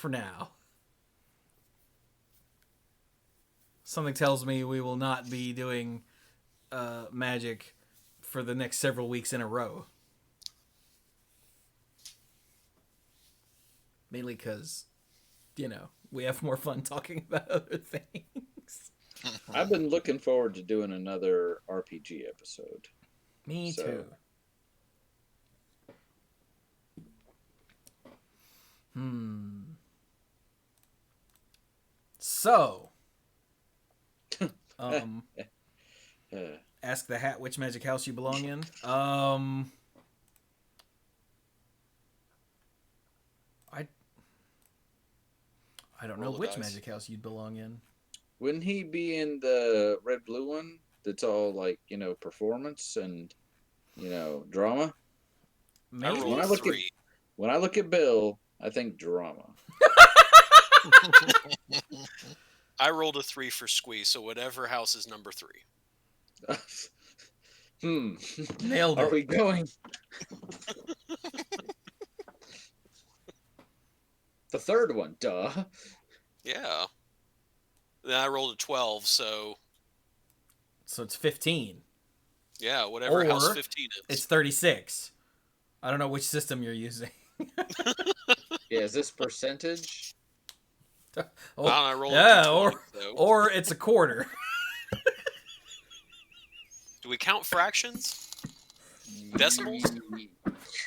for now. Something tells me we will not be doing Magic for the next several weeks in a row. Mainly because, we have more fun talking about other things. I've been looking forward to doing another RPG episode. Me too. So, ask the hat which magic house you belong in. I don't know which magic house you'd belong in. Wouldn't he be in the red-blue one that's all like, performance and, drama? Maybe. When I look at Bill, I think drama. I rolled a 3 for Squee, so whatever house is number 3. Nailed it. Are we going? The third one, duh. Yeah. Then I rolled a 12, so... So it's 15. Yeah, whatever house 15 is. It's 36. I don't know which system you're using. Yeah, is this percentage? I rolled a 20, or it's a quarter. Do we count fractions? Decimals?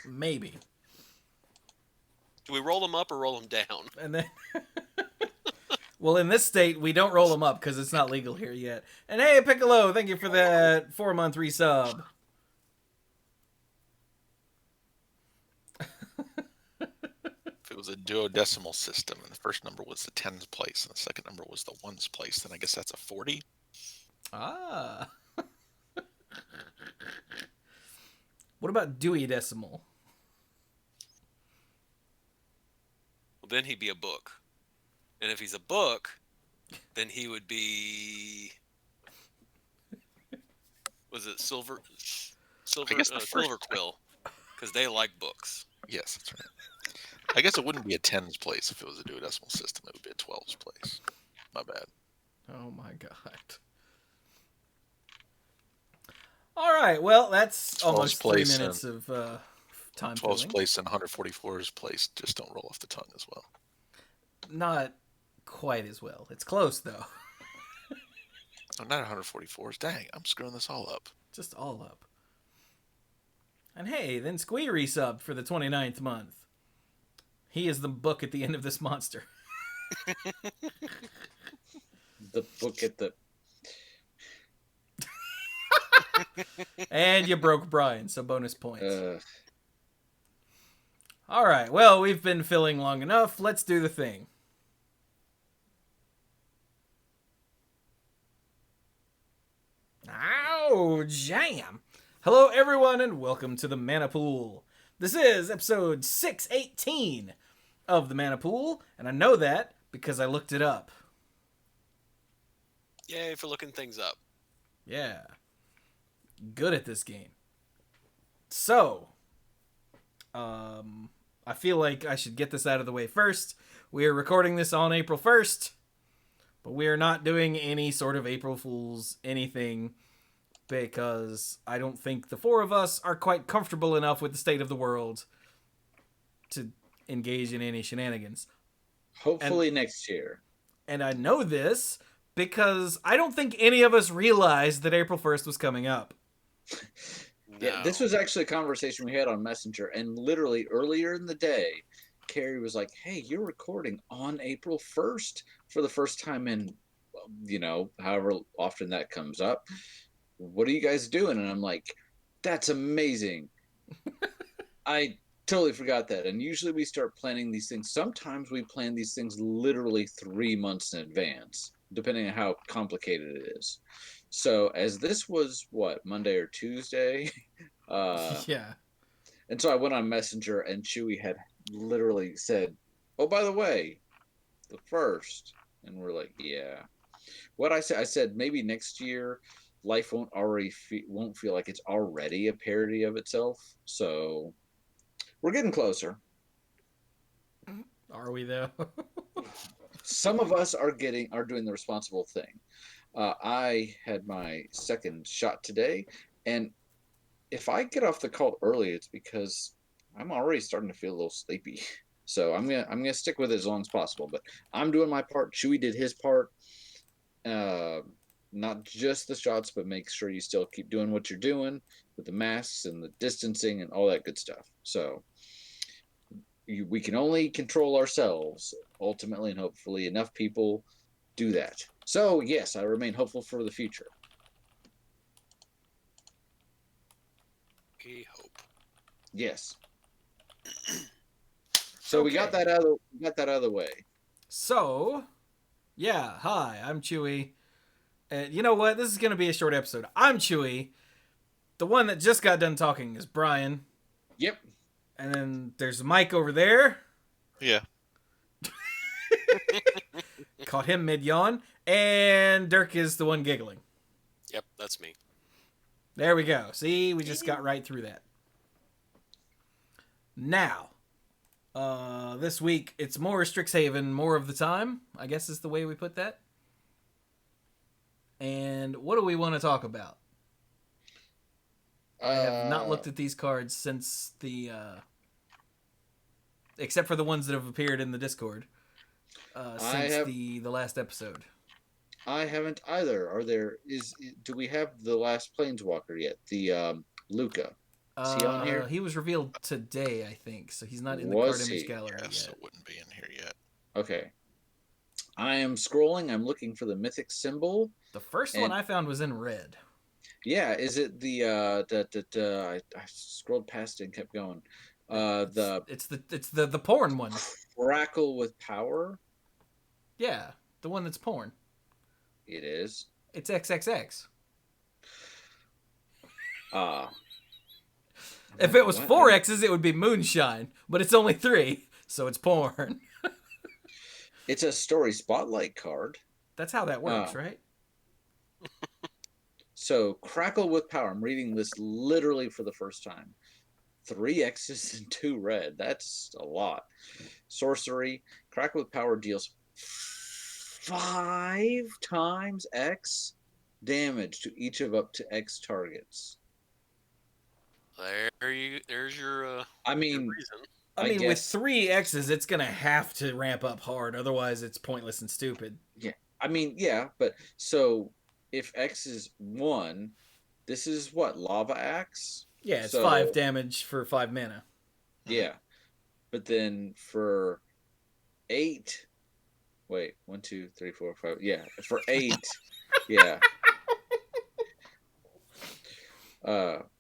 Maybe. Do we roll them up or roll them down? And then, well, in this state, we don't roll them up because it's not legal here yet. And hey, Piccolo, thank you for that 4-month resub. If it was a duodecimal system and the first number was the tens place and the second number was the ones place, then I guess that's a 40. Ah. What about Dewey Decimal? Well, then he'd be a book. And if he's a book, then he would be... Was it Silver Quill? Because they like books. Yes, that's right. I guess it wouldn't be a tens place if it was a duodecimal system. It would be a 12s place. My bad. Oh my god. All right, well, that's almost 3 minutes of time. 12's place and 144's place just don't roll off the tongue as well. Not quite as well. It's close, though. I'm not 144's. Dang, I'm screwing this all up. Just all up. And hey, then Squee resubbed for the 29th month. He is the book at the end of this monster. The book at the... And you broke Brian, so bonus points. All right, well, we've been filling long enough. Let's do the thing. Ow, jam. Hello, everyone, and welcome to the Mana Pool. This is episode 618 of the Mana Pool, and I know that because I looked it up. Yay for looking things up. Yeah. Good at this game. So, I feel like I should get this out of the way first. We are recording this on April 1st, but we are not doing any sort of April Fool's anything because I don't think the four of us are quite comfortable enough with the state of the world to engage in any shenanigans. Hopefully next year. And I know this because I don't think any of us realized that April 1st was coming up. Yeah, this was actually a conversation we had on Messenger, and literally earlier in the day, Carrie was like, hey, you're recording on April 1st for the first time in, however often that comes up. What are you guys doing? And I'm like, that's amazing. I totally forgot that. And usually we start planning these things. Sometimes we plan these things literally 3 months in advance, depending on how complicated it is. So as this was, Monday or Tuesday? Yeah. And so I went on Messenger, and Chewy had literally said, oh, by the way, the 1st. And we're like, yeah. What I said maybe next year, life won't feel like it's already a parody of itself. So we're getting closer. All Are we though? Some of us are doing the responsible thing. I had my second shot today, and if I get off the call early, it's because I'm already starting to feel a little sleepy. So I'm gonna stick with it as long as possible. But I'm doing my part. Chewy did his part. Not just the shots, but make sure you still keep doing what you're doing with the masks and the distancing and all that good stuff. So we can only control ourselves ultimately, and hopefully enough people do that. So yes, I remain hopeful for the future. We hope. Yes. So we got that out of the way. So, yeah, hi, I'm Chewy. And you know what? This is going to be a short episode. I'm Chewy. The one that just got done talking is Brian. Yep. And then there's Mike over there. Yeah. Caught him mid-yawn. And Dirk is the one giggling. Yep, that's me. There we go. See, we just got right through that. Now, this week, it's more Strixhaven more of the time, I guess is the way we put that. And what do we want to talk about? I have not looked at these cards since the... except for the ones that have appeared in the Discord. Since the last episode. I haven't either. Do we have the last Planeswalker yet? The Luca. Is he on here? He was revealed today, I think, so he's not in the Was card image he? gallery Yes, yet. it wouldn't be in here yet. Okay. I am scrolling. I'm looking for the mythic symbol. The first one I found was in red. Yeah, is it the I scrolled past it and kept going. It's the porn one. Crackle with Power. Yeah, the one that's porn. It is. It's XXX. If it was 4 X's, it would be Moonshine, but it's only 3, so it's porn. It's a story spotlight card. That's how that works, right? So, Crackle with Power. I'm reading this literally for the first time. 3 X's and 2 red. That's a lot. Sorcery. Crackle with Power deals 5 times X damage to each of up to X targets. There's your. I mean, your reason. I mean, with 3 X's, it's gonna have to ramp up hard. Otherwise, it's pointless and stupid. Yeah. I mean, yeah, but so if X is 1, this is what? Lava Axe? Yeah, it's 5 damage for 5 mana. Yeah. But then for 8. Wait, 1, 2, 3, 4, 5. Yeah, for 8. Yeah.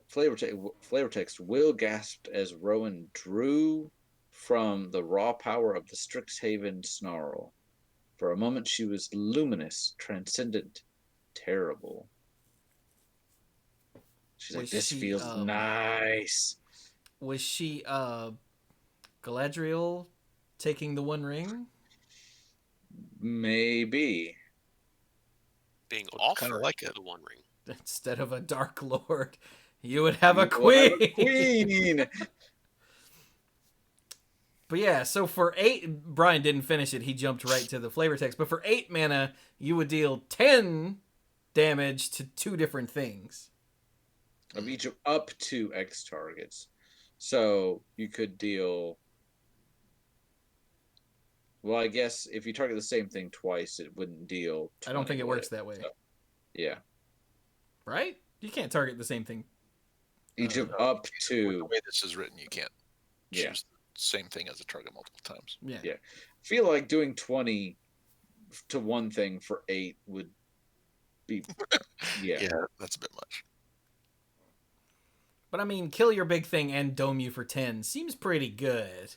Flavor text. Will gasped as Rowan drew from the raw power of the Strixhaven snarl. For a moment, she was luminous, transcendent, terrible. She's like, this feels nice. Was she Galadriel taking the One Ring? Maybe. Being offered like it. the One Ring. Instead of a Dark Lord, you would have a queen. Queen. But yeah, so for 8, Brian didn't finish it. He jumped right to the flavor text. But for 8 mana, you would deal 10 damage to 2 different things. Of each of up to X targets. So you could deal... Well, I guess if you target the same thing twice, it wouldn't deal 20. I don't think it works that way. So, yeah. Right? You can't target the same thing. Each of up to... The way this is written, you can't Yeah. choose the same thing as a target multiple times. Yeah. Yeah. I feel like doing 20 to one thing for 8 would be... Yeah. Yeah, that's a bit much. But I mean, kill your big thing and dome you for 10 seems pretty good.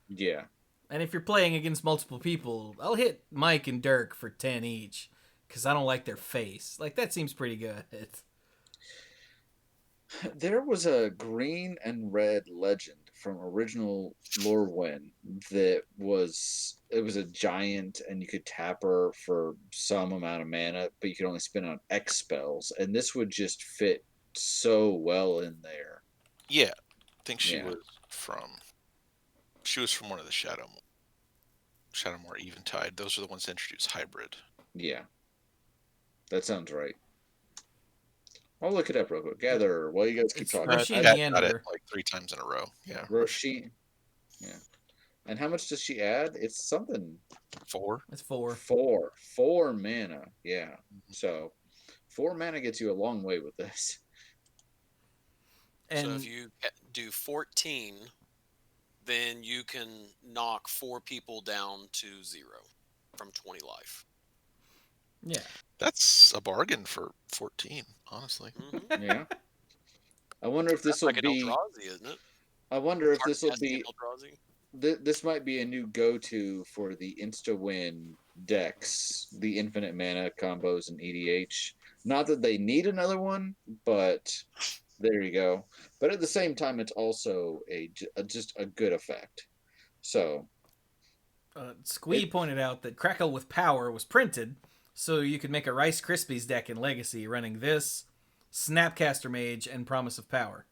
Yeah. And if you're playing against multiple people, I'll hit Mike and Dirk for 10 each. Because I don't like their face. Like, that seems pretty good. There was a green and red legend from original Lorwyn that was... It was a giant, and you could tap her for some amount of mana, but you could only spend on X spells. And this would just fit so well in there. Yeah, I think she was from one of the Shadow Shadowmoor Eventide. Those are the ones that introduce hybrid. Yeah. That sounds right. I'll look it up real quick. Gather while you guys keep It's talking. Rasheen Pat got it Meander. like 3 times in a row. Yeah. Rasheen. Yeah. And how much does she add? It's something. 4. It's 4. 4 mana. Yeah. So 4 mana gets you a long way with this. And so if you do 14, then you can knock 4 people down to 0 from 20 life. yeah. That's a bargain for 14, honestly. Mm-hmm. Yeah. I wonder if this will like an be. Eldrazi, isn't it? I wonder if Hard this will casting be. an Eldrazi. This might be a new go-to for the insta-win decks, the infinite mana combos and EDH. Not that they need another one, but there you go. But at the same time, it's also just a good effect. So, Squee pointed out that Crackle with Power was printed, so you could make a Rice Krispies deck in Legacy running this, Snapcaster Mage, and Promise of Power.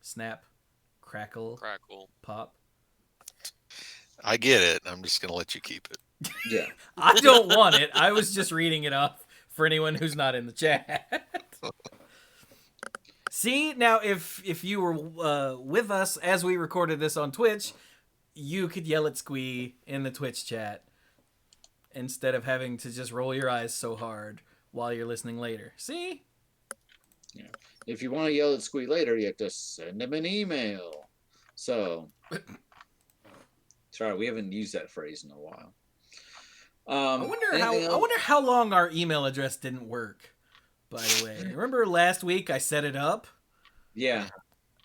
Snap, crackle, pop. I get it. I'm just going to let you keep it. yeah. I don't want it. I was just reading it off for anyone who's not in the chat. See, now if you were with us as we recorded this on Twitch, you could yell at Squee in the Twitch chat instead of having to just roll your eyes so hard while you're listening later. See? Yeah. If you want to yell at Squee later, you have to send him an email. So, sorry, we haven't used that phrase in a while. I wonder how long our email address didn't work. By the way, remember last week I set it up? Yeah.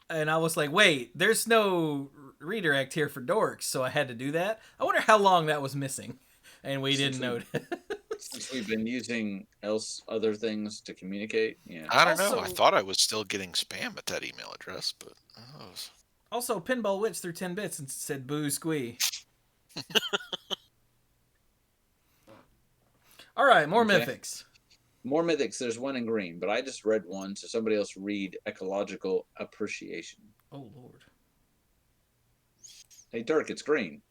And I was like, wait, there's no redirect here for dorks, so I had to do that. I wonder how long that was missing, and we didn't notice. Since we've been using other things to communicate, yeah. I don't know. I thought I was still getting spam at that email address, but Also, Pinball Witch threw 10 bits and said, "Boo, Squee." All right, more mythics. More mythics. There's one in green, but I just read one, so somebody else read Ecological Appreciation. Oh, Lord. Hey, Dirk, it's green.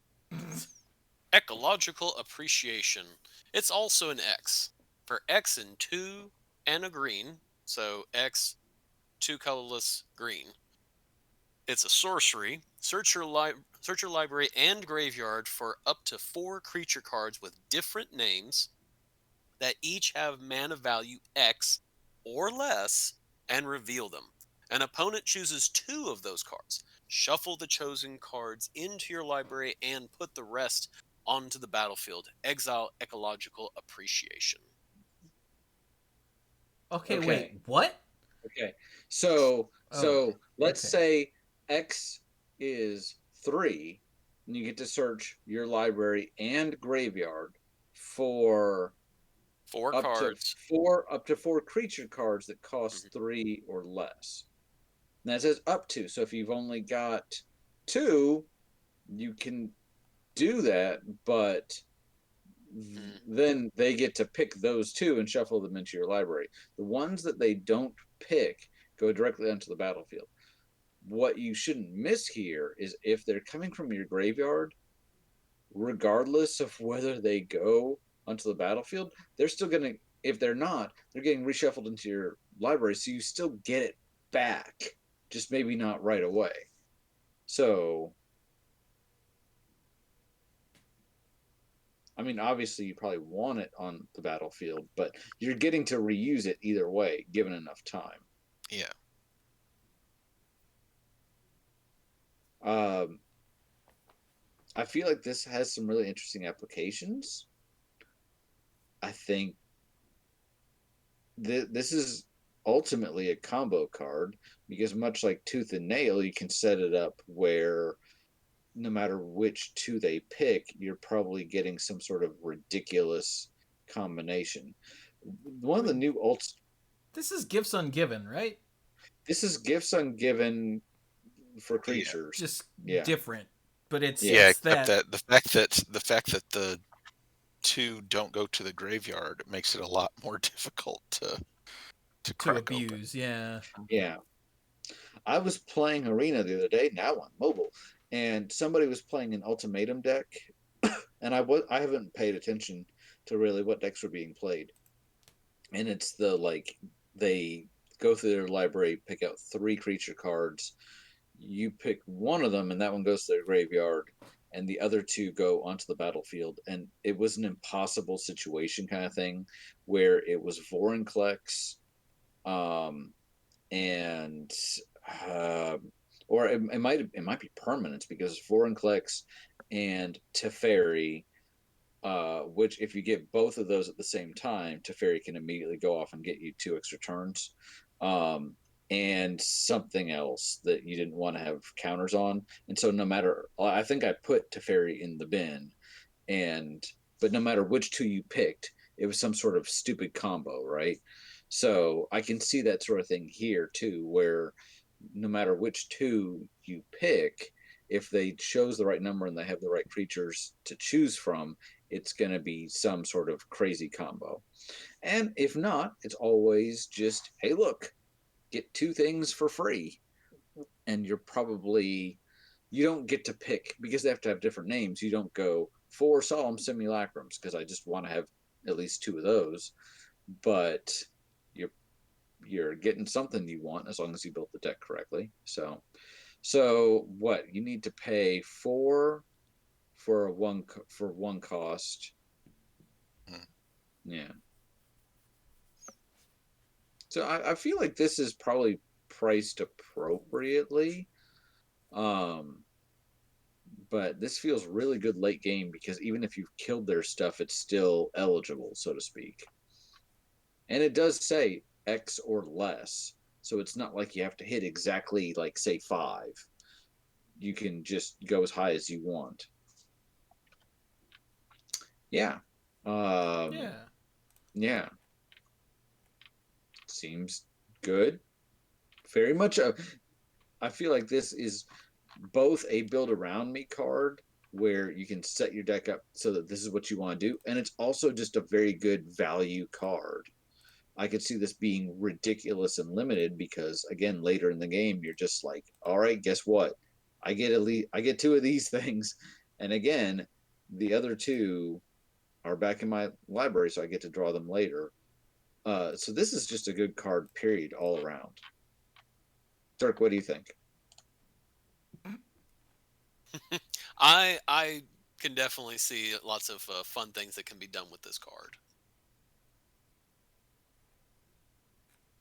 Ecological Appreciation. It's also an X. For X and 2 and a green, so X, 2 colorless, green. It's a sorcery. Search your library and graveyard for up to 4 creature cards with different names that each have mana value X or less, and reveal them. An opponent chooses 2 of those cards. Shuffle the chosen cards into your library and put the rest onto the battlefield. Exile Ecological Appreciation. Okay, wait, what? Okay, so let's say X is 3, and you get to search your library and graveyard for 4 cards. Up to 4 creature cards that cost 3 or less. And that says up to. So if you've only got 2, you can do that, but then they get to pick those 2 and shuffle them into your library. The ones that they don't pick go directly onto the battlefield. What you shouldn't miss here is if they're coming from your graveyard, regardless of whether they go onto the battlefield, they're still going to, if they're not, they're getting reshuffled into your library, so you still get it back, just maybe not right away. So, I mean, obviously you probably want it on the battlefield, but you're getting to reuse it either way, given enough time. Yeah. I feel like this has some really interesting applications. I think this is ultimately a combo card because much like Tooth and Nail, you can set it up where no matter which 2 they pick, you're probably getting some sort of ridiculous combination. One of the new ults. This is Gifts Ungiven, right? This is Gifts Ungiven for creatures. Just different, but it's except that the fact that the 2 don't go to the graveyard makes it a lot more difficult to crack abuse. open. Yeah. I was playing Arena the other day, now on mobile, and somebody was playing an Ultimatum deck, and I haven't paid attention to really what decks were being played. And it's they go through their library, pick out 3 creature cards. You pick one of them, and that one goes to their graveyard, and the other 2 go onto the battlefield. And it was an impossible situation kind of thing, where it was Vorinclex, and or it might be permanent, because Vorinclex and Teferi, which if you get both of those at the same time, Teferi can immediately go off and get you 2 extra turns, and something else that you didn't want to have counters on. And so I think I put Teferi in the bin, but no matter which 2 you picked, it was some sort of stupid combo, right? So I can see that sort of thing here too, where no matter which 2 you pick, if they chose the right number and they have the right creatures to choose from, it's going to be some sort of crazy combo. And if not, it's always just, hey, look, get 2 things for free. And you don't get to pick, because they have to have different names. You don't go 4 Solemn Simulacrums, because I just want to have at least 2 of those. But you're getting something you want, as long as you built the deck correctly. So what you need to pay for one cost. Yeah. So I feel like this is probably priced appropriately. But this feels really good late game, because even if you've killed their stuff, it's still eligible, so to speak. And it does say X or less. So it's not like you have to hit exactly, like, say, 5. You can just go as high as you want. Yeah. Yeah. Seems good. Very much I feel like this is both a build around me card, where you can set your deck up so that this is what you want to do, and it's also just a very good value card. I could see this being ridiculous and limited, because again, later in the game, you're just like, all right, guess what? I get 2 of these things, and again, the other 2 are back in my library, so I get to draw them later. So this is just a good card, period, all around. Dirk, what do you think? I can definitely see lots of fun things that can be done with this card.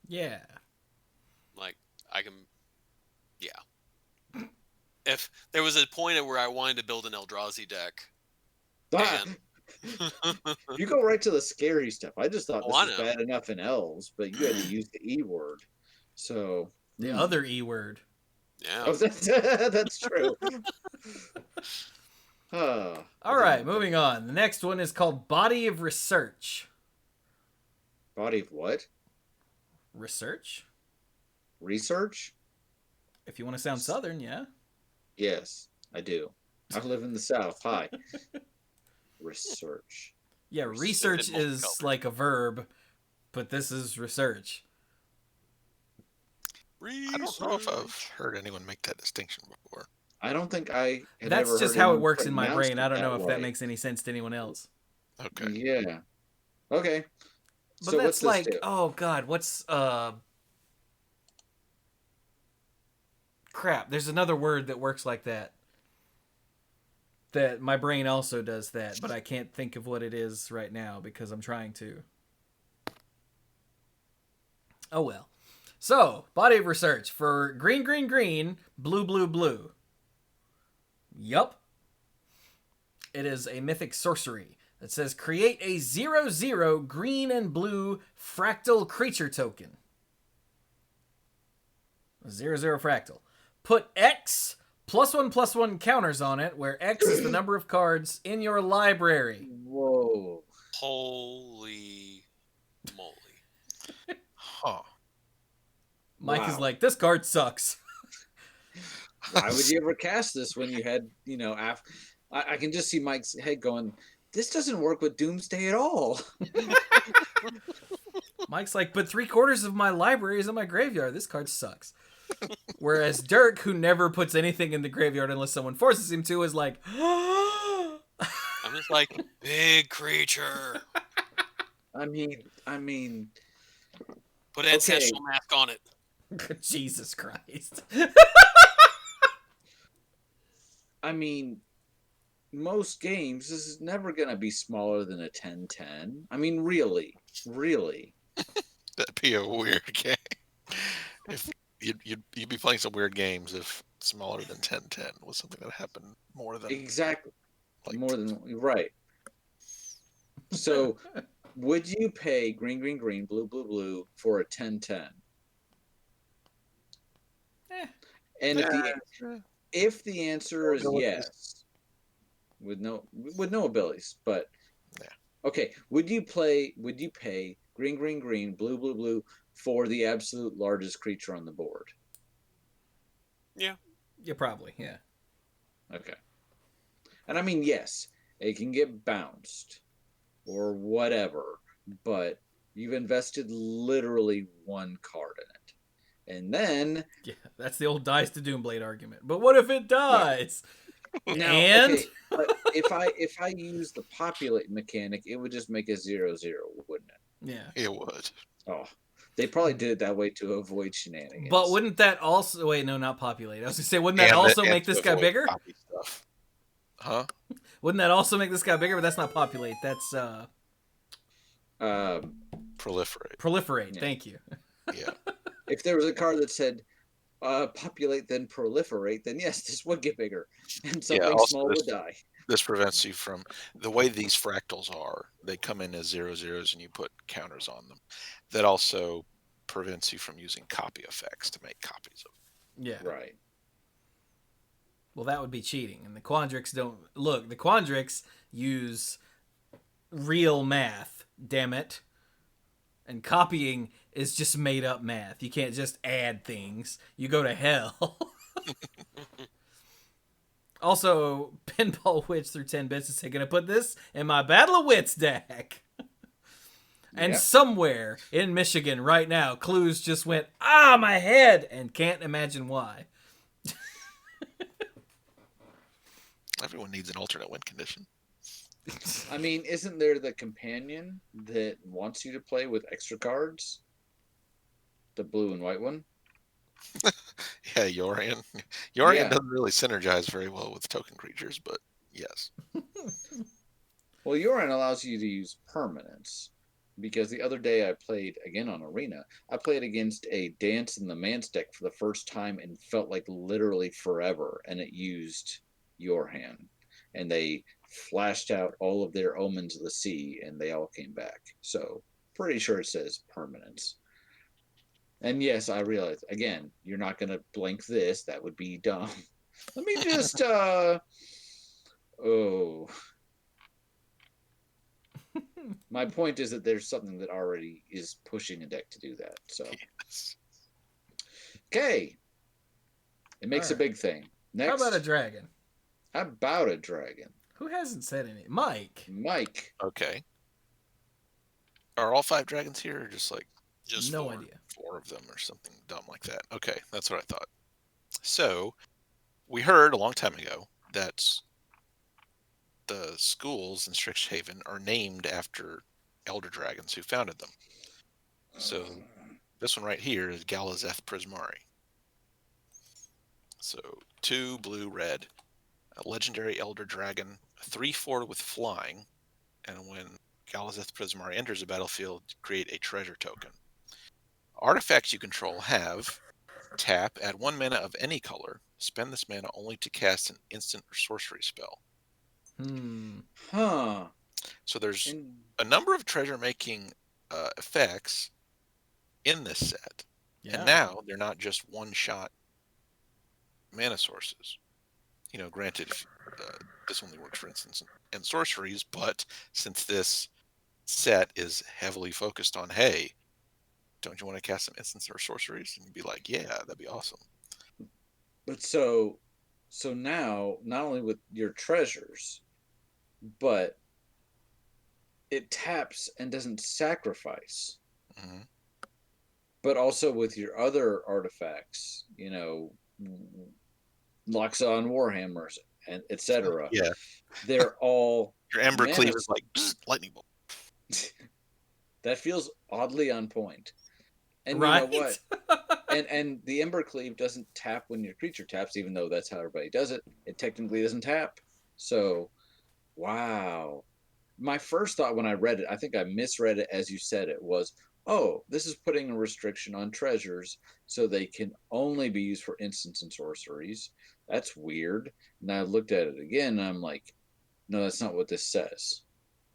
Yeah. Like, if there was a point where I wanted to build an Eldrazi deck, and you go right to the scary stuff. I just thought this I was know. bad enough in elves, but you had to use the E word. So The other E word. Yeah. Oh, that's true. All right, moving on. The next one is called Body of Research. Body of what? Research? Research? If you want to sound Southern, yeah. Yes, I do. I live in the South. Hi. Research. Yeah, research is like a verb, but this is research. I don't know if I've heard anyone make that distinction before. I don't think I had That's ever just heard how it works in my pronounced brain. I don't know if way. that makes any sense to anyone else. Okay. Yeah. Okay. But so that's what's this like, do? oh god, what's crap. There's another word that works like that. That my brain also does that, but I can't think of what it is right now because I'm trying to. Oh well. So, Body of Research for green, green, green, blue, blue, blue. Yup. It is a mythic sorcery that says create a 0/0 green and blue fractal creature token. 0/0 fractal. Put X +1/+1 counters on it, where X is the number of cards in your library. Whoa. Holy moly. Huh. Mike is like, this card sucks. Why would you ever cast this when you had, I can just see Mike's head going, this doesn't work with Doomsday at all. Mike's like, but 3/4 of my library is in my graveyard. This card sucks. Whereas Dirk, who never puts anything in the graveyard unless someone forces him to, is like, I'm just like, big creature. I mean, Put ancestral mask on it. Jesus Christ. I mean, most games, this is never going to be smaller than a 10-10. I mean, really. That'd be a weird game. If you'd be playing some weird games if smaller than 10-10 was something that happened more than Exactly. like More than right. So, would you pay green, blue, blue, blue for a 10-10? And if the answer is yes, with no abilities, but okay, would you pay green, blue, blue, blue for the absolute largest creature on the board? Yeah. Yeah, probably, yeah. Okay. And I mean, yes, it can get bounced or whatever, but you've invested literally one card in it. And then... Yeah, that's the old dies to Doomblade argument. But what if it dies? Yeah. Now, and? Okay, but if I use the populate mechanic, it would just make a 0/0, wouldn't it? Yeah. it would. Oh, they probably did it that way to avoid shenanigans. But wouldn't that also... Wait, no, not populate. I was going to say, wouldn't that also make this guy bigger? Stuff. Huh? Wouldn't that also make this guy bigger? But that's not populate. That's... Proliferate. Proliferate, yeah. Thank you. Yeah. If there was a card that said populate then proliferate, then yes, this would get bigger. And something small would die. This prevents you from... The way these fractals are, they come in as 0/0s and you put counters on them. That also prevents you from using copy effects to make copies of them. Yeah. Right. Well, that would be cheating. And the Quandrix don't... Look, the Quandrix use real math, damn it. And copying is just made up math. You can't just add things. You go to hell. Also, Pinball Witch through 10 bits is going to put this in my Battle of Wits deck. And somewhere in Michigan right now, clues just went, my head, and can't imagine why. Everyone needs an alternate win condition. I mean, isn't there the companion that wants you to play with extra cards? The blue and white one? Yeah, Yorian. Yorian doesn't really synergize very well with token creatures, but yes. Well, Yorian allows you to use permanents. Because the other day I played, again on Arena, I played against a Dance in the Manse deck for the first time and felt like literally forever, and it used Yorhan. And they flashed out all of their Omens of the Sea, and they all came back. So, pretty sure it says permanents. And yes, I realize, again, you're not going to blink this. That would be dumb. Let me just, My point is that there's something that already is pushing a deck to do that. So, okay. It makes a big thing. Next. How about a dragon? Who hasn't said any? Mike. Okay. Are all 5 dragons here, or just no idea. 4 of them, or something dumb like that? Okay, that's what I thought. So, we heard a long time ago that the schools in Strixhaven are named after elder dragons who founded them. So, this one right here is Galizeth Prismari. So, 2 blue, red, a legendary elder dragon, 3/4 with flying, and when Galizeth Prismari enters a battlefield, create a treasure token. Artifacts you control have tap, add 1 mana of any color, spend this mana only to cast an instant or sorcery spell. So there's a number of treasure making effects in this set. Yeah. And now they're not just one-shot mana sources. You know, granted, this only works for instance and sorceries, but since this set is heavily focused on, hey, don't you want to cast some instants or sorceries? And you'd be like, yeah, that'd be awesome. But so now, not only with your treasures, but it taps and doesn't sacrifice. Mm-hmm. But also with your other artifacts, Loxodon Warhammers and etc. Yeah. They're all your Ember Cleaver is like lightning bolt. That feels oddly on point. And right? You know what? and the Ember Cleave doesn't tap when your creature taps, even though that's how everybody does it. It technically doesn't tap. So, wow. My first thought when I read it, I think I misread it as you said it, was, oh, this is putting a restriction on treasures so they can only be used for instants and sorceries. That's weird. And I looked at it again and I'm like, no, that's not what this says.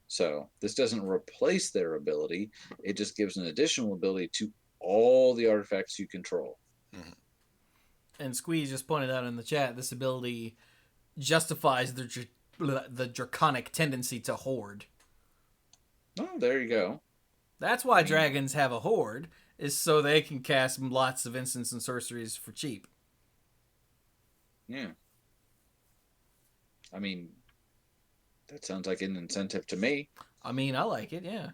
So this doesn't replace their ability. It just gives an additional ability to all the artifacts you control. Mm-hmm. And Squeeze just pointed out in the chat, this ability justifies the draconic tendency to hoard. Oh, there you go. That's why dragons have a hoard, is so they can cast lots of instants and sorceries for cheap. Yeah. I mean, that sounds like an incentive to me. I mean, I like it, yeah.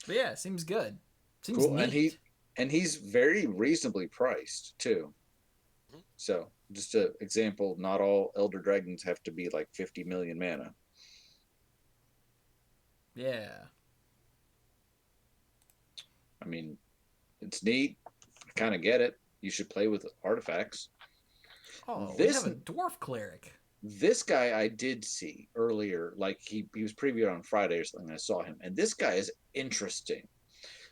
But yeah, it seems good. Seems cool. neat. And he's very reasonably priced too. So, just an example, not all Elder Dragons have to be like 50 million mana. Yeah. I mean, it's neat. I kind of get it. You should play with artifacts. Oh, we have a dwarf cleric. This guy I did see earlier, like he was previewed on Friday or something. I saw him, and this guy is interesting.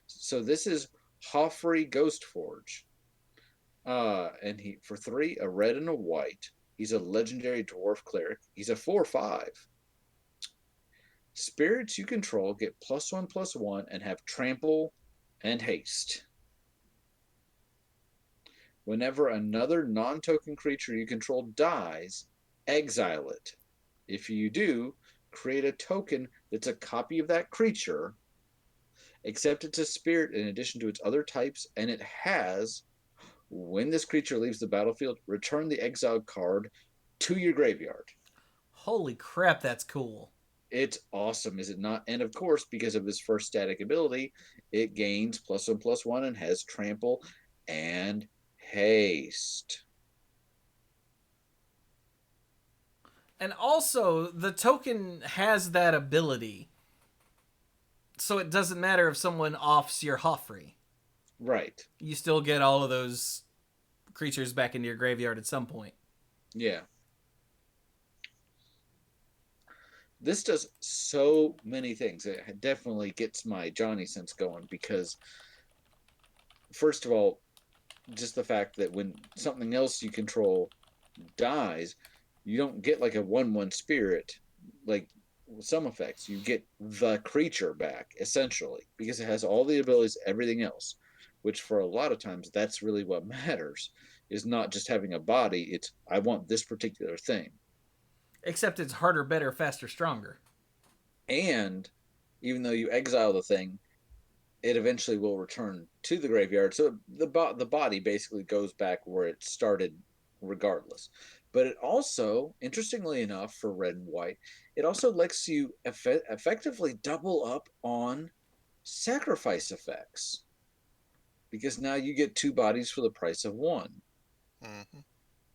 So this is Hofree Ghostforge. And he, for 3, a red and a white. He's a legendary dwarf cleric. He's a 4/5. Spirits you control get +1/+1 and have trample and haste. Whenever another non-token creature you control dies, exile it. If you do, create a token that's a copy of that creature, except it's a spirit in addition to its other types, and it has, when this creature leaves the battlefield, return the exiled card to your graveyard. Holy crap, that's cool. It's awesome, is it not? And of course, because of his first static ability, it gains +1/+1 and has trample and haste. And also, the token has that ability. So it doesn't matter if someone offs your Hofree. Right. You still get all of those creatures back into your graveyard at some point. Yeah. This does so many things. It definitely gets my Johnny sense going because, first of all, just the fact that when something else you control dies, you don't get like a 1/1 spirit like some effects. You get the creature back, essentially, because it has all the abilities, everything else, which for a lot of times, that's really what matters, is not just having a body, it's, I want this particular thing. Except it's harder, better, faster, stronger. And even though you exile the thing, it eventually will return to the graveyard. So the body basically goes back where it started regardless. But it also, interestingly enough, for red and white, it also lets you effectively double up on sacrifice effects. Because now you get 2 bodies for the price of 1. Mm-hmm.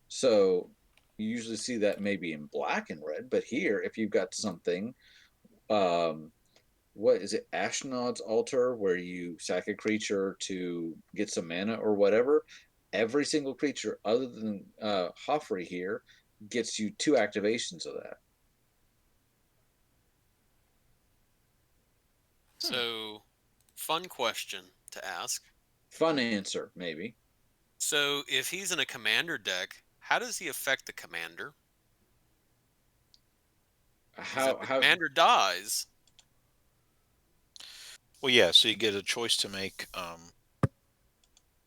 So you usually see that maybe in black and red, but here, if you've got something, what is it, Ashnod's Altar, where you sack a creature to get some mana or whatever, every single creature other than Hofree here gets you 2 activations of that. So, fun question to ask. Fun answer, maybe. So, if he's in a commander deck, how does he affect the commander? If the commander dies. Well, yeah, so you get a choice to make.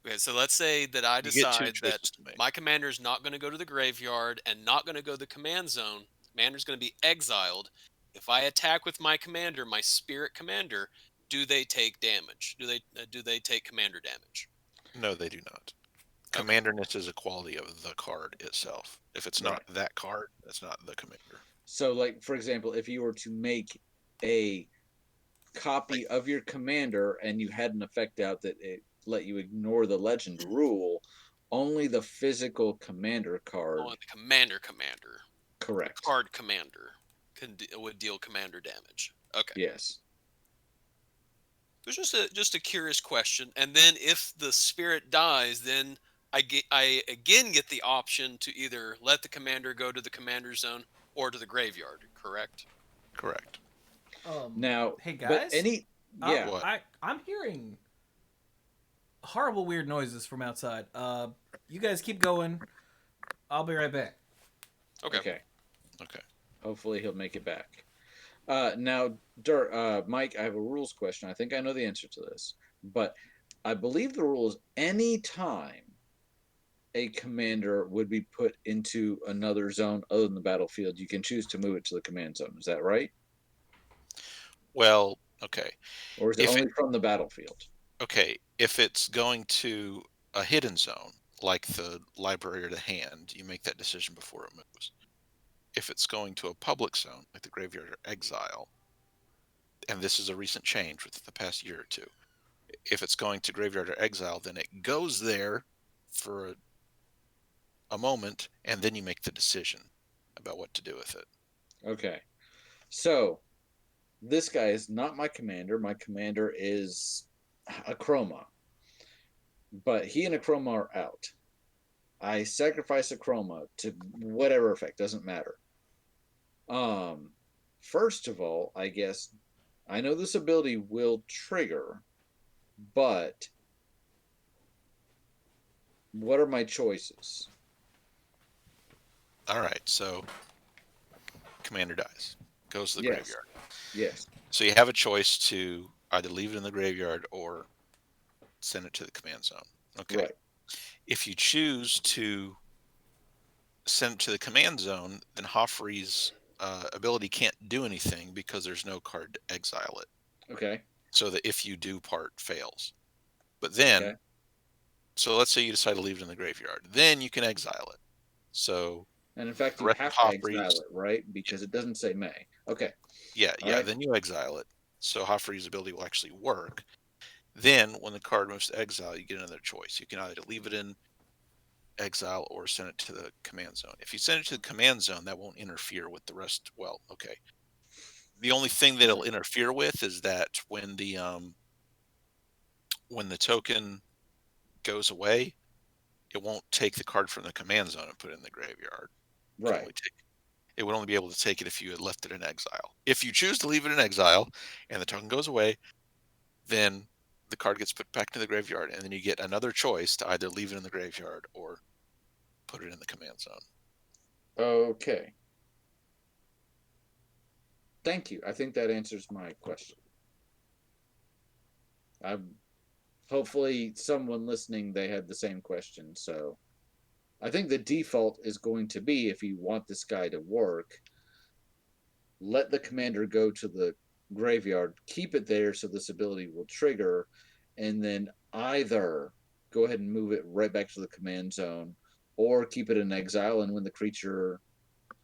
Okay, so let's say that I decide that my commander is not going to go to the graveyard and not going to go to the command zone. Commander's going to be exiled. If I attack with my commander, my spirit commander, do they take damage? Do they take commander damage? No, they do not. Commanderness is a quality of the card itself. If it's not that card, that's not the commander. So, like, for example, if you were to make a copy of your commander and you had an effect out that it let you ignore the legend rule, only the physical commander card. Only the commander. Correct. The card commander would deal commander damage. Okay. Yes. It was just a curious question. And then if the spirit dies, then I again get the option to either let the commander go to the commander zone or to the graveyard. Correct? Correct. Now, hey guys, yeah, I'm hearing horrible weird noises from outside. You guys keep going. I'll be right back. Okay. Hopefully he'll make it back. Now, Mike, I have a rules question. I think I know the answer to this, but I believe the rule is any time a commander would be put into another zone other than the battlefield, you can choose to move it to the command zone. Is that right? Well, okay. Or is it only from the battlefield? Okay, if it's going to a hidden zone, like the library or the hand, you make that decision before it moves. If it's going to a public zone, like the graveyard or exile, and this is a recent change within the past year or two, if it's going to graveyard or exile, then it goes there for a moment, and then you make the decision about what to do with it. Okay. So, this guy is not my commander. My commander is a Chroma. But he and a Chroma are out. I sacrifice a Chroma to whatever effect, doesn't matter. First of all, I guess I know this ability will trigger, but what are my choices? All right, so commander dies, goes to the graveyard. Yes. So you have a choice to either leave it in the graveyard or send it to the command zone. Okay. Right. If you choose to send it to the command zone, then Hofree's ability can't do anything because there's no card to exile it. Okay. So that if you do part fails. But then, so let's say you decide to leave it in the graveyard. Then you can exile it. So, and in fact, you have to exile it, right? Because it doesn't say may. Okay. Yeah, right. Then you exile it. So Hofree's ability will actually work. Then, when the card moves to exile, you get another choice. You can either leave it in exile or send it to the command zone. If you send it to the command zone, that won't interfere with the rest. Well, okay. The only thing that it'll interfere with is that when the token goes away, it won't take the card from the command zone and put it in the graveyard. Right. It would only be able to take it if you had left it in exile. If you choose to leave it in exile and the token goes away, then the card gets put back to the graveyard, and then you get another choice to either leave it in the graveyard or put it in the command zone. Okay. Thank you. I think that answers my question. Hopefully someone listening, they had the same question. So I think the default is going to be, if you want this guy to work, let the commander go to the graveyard, keep it there so this ability will trigger, and then either go ahead and move it right back to the command zone, or keep it in exile, and when the creature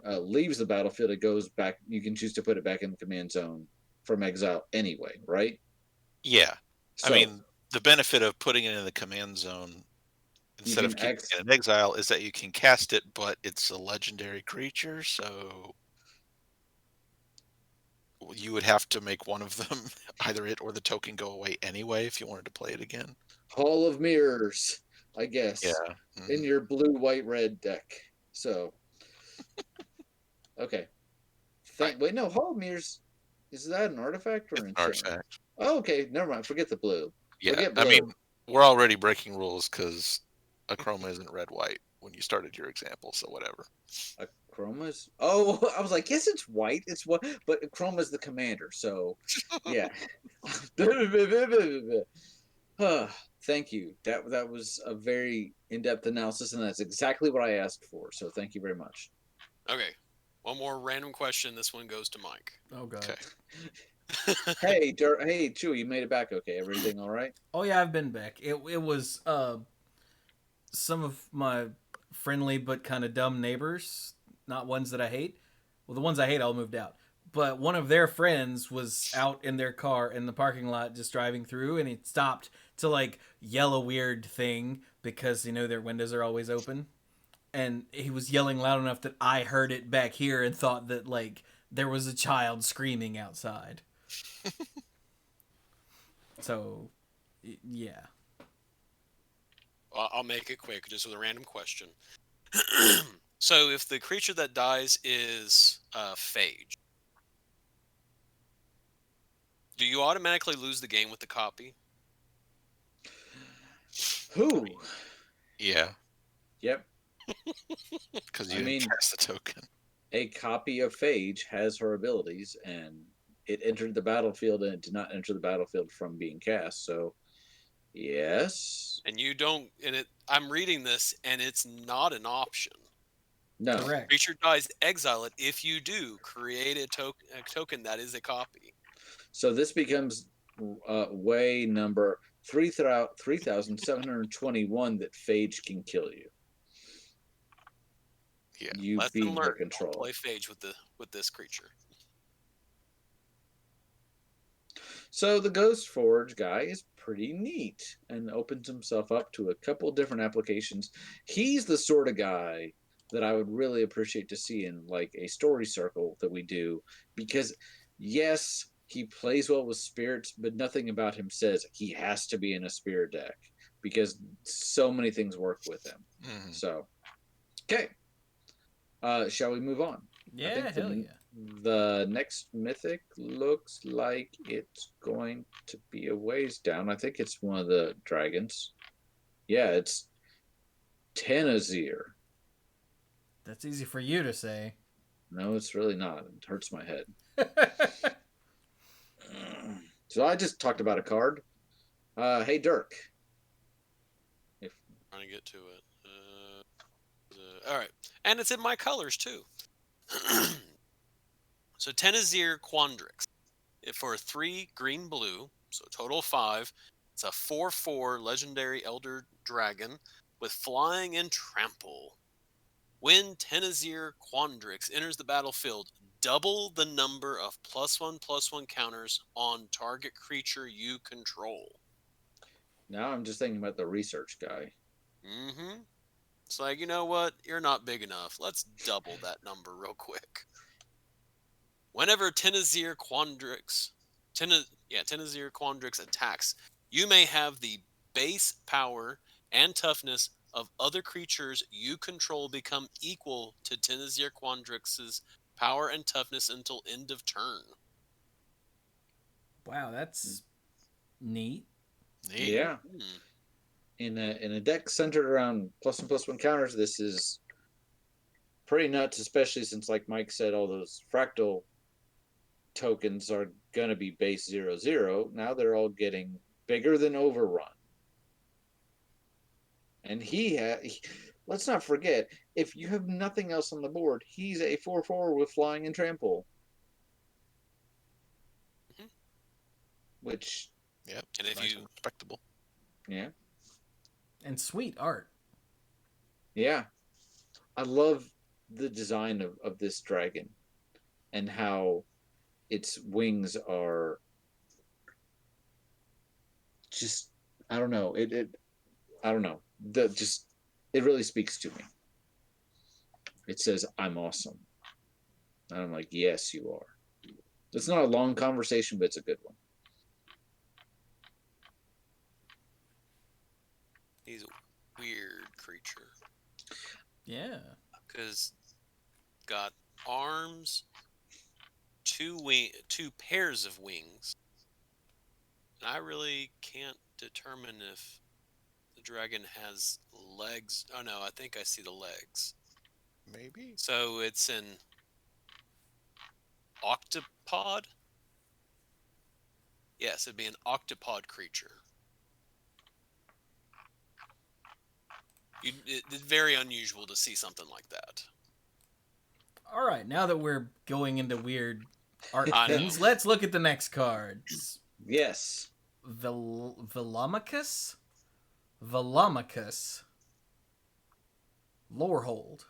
leaves the battlefield, it goes back. You can choose to put it back in the command zone from exile anyway, right? Yeah. So, I mean, the benefit of putting it in the command zone instead of keeping it in exile is that you can cast it, but it's a legendary creature, so you would have to make one of them, either it or the token, go away anyway if you wanted to play it again. Hall of Mirrors, I guess. Yeah. Mm-hmm. In your blue, white, red deck. So, okay. Wait, no, Hall of Mirrors, is that an artifact or an artifact? Oh, okay, never mind. Forget the blue. Yeah, blue. I mean, we're already breaking rules because a chroma isn't red-white when you started your example, so whatever. A chroma's? Oh, I was like, yes, it's white. It's what, but chroma's the commander, so yeah. Thank you. That was a very in-depth analysis, and that's exactly what I asked for. So thank you very much. Okay, one more random question. This one goes to Mike. Oh god. Okay. Hey, Chewy, you made it back. Okay, everything all right? Oh yeah, I've been back. It was some of my friendly but kind of dumb neighbors, not ones that I hate. Well, the ones I hate all moved out, but one of their friends was out in their car in the parking lot just driving through, and he stopped to like yell a weird thing because their windows are always open, and he was yelling loud enough that I heard it back here and thought that like there was a child screaming outside. So yeah. I'll make it quick, just with a random question. So, if the creature that dies is Phage, do you automatically lose the game with the copy? Who? Yeah. Yep. Because you didn't cast the token. A copy of Phage has her abilities, and it entered the battlefield, and it did not enter the battlefield from being cast. So, yes. And you don't. I'm reading this, and it's not an option. No. Correct. Creature dies, exile it. If you do, create a token that is a copy. So this becomes way number 3,721 that Phage can kill you. Yeah. You being her control. Play Phage with this creature. So the Ghost Forge guy is pretty neat and opens himself up to a couple different applications. He's the sort of guy that I would really appreciate to see in like a story circle that we do, because yes, he plays well with spirits, but nothing about him says he has to be in a spirit deck because so many things work with him. Mm-hmm. So, okay. Shall we move on? Yeah, hell yeah. The next mythic looks like it's going to be a ways down. I think it's one of the dragons. Yeah, it's Tenazir. That's easy for you to say. No, it's really not. It hurts my head. So I just talked about a card. Hey, Dirk. Trying to get to it. All right. And it's in my colors, too. So Tenazir Quandrix. For 3 green-blue, so total 5. It's a 4/4 legendary elder dragon with flying and trample. When Tenazir Quandrix enters the battlefield, double the number of +1/+1 counters on target creature you control. Now I'm just thinking about the research guy. Mm-hmm. It's like, you know what? You're not big enough. Let's double that number real quick. Whenever Tenazir Quandrix attacks, you may have the base power and toughness of other creatures you control become equal to Tenazir Quandrix's power and toughness until end of turn. Wow, that's neat. Yeah. In a deck centered around +1/+1 counters, this is pretty nuts, especially since, like Mike said, all those fractal tokens are going to be base 0/0. Now they're all getting bigger than Overrun. And let's not forget, if you have nothing else on the board, he's a 4/4 with flying and trample. Mm-hmm. Which, yep, and if nice, respectable. Yeah. And sweet art. Yeah. I love the design of this dragon and how its wings are just, I don't know. I don't know. It really speaks to me. It says, I'm awesome. And I'm like, yes, you are. It's not a long conversation, but it's a good one. He's a weird creature. Yeah. Because got arms, 2 pairs of wings. And I really can't determine if the dragon has legs. Oh no, I think I see the legs. Maybe. So it's an octopod? Yes, it'd be an octopod creature. It's very unusual to see something like that. All right, now that we're going into weird art things, let's look at the next cards. Yes. Velomachus? Lorehold.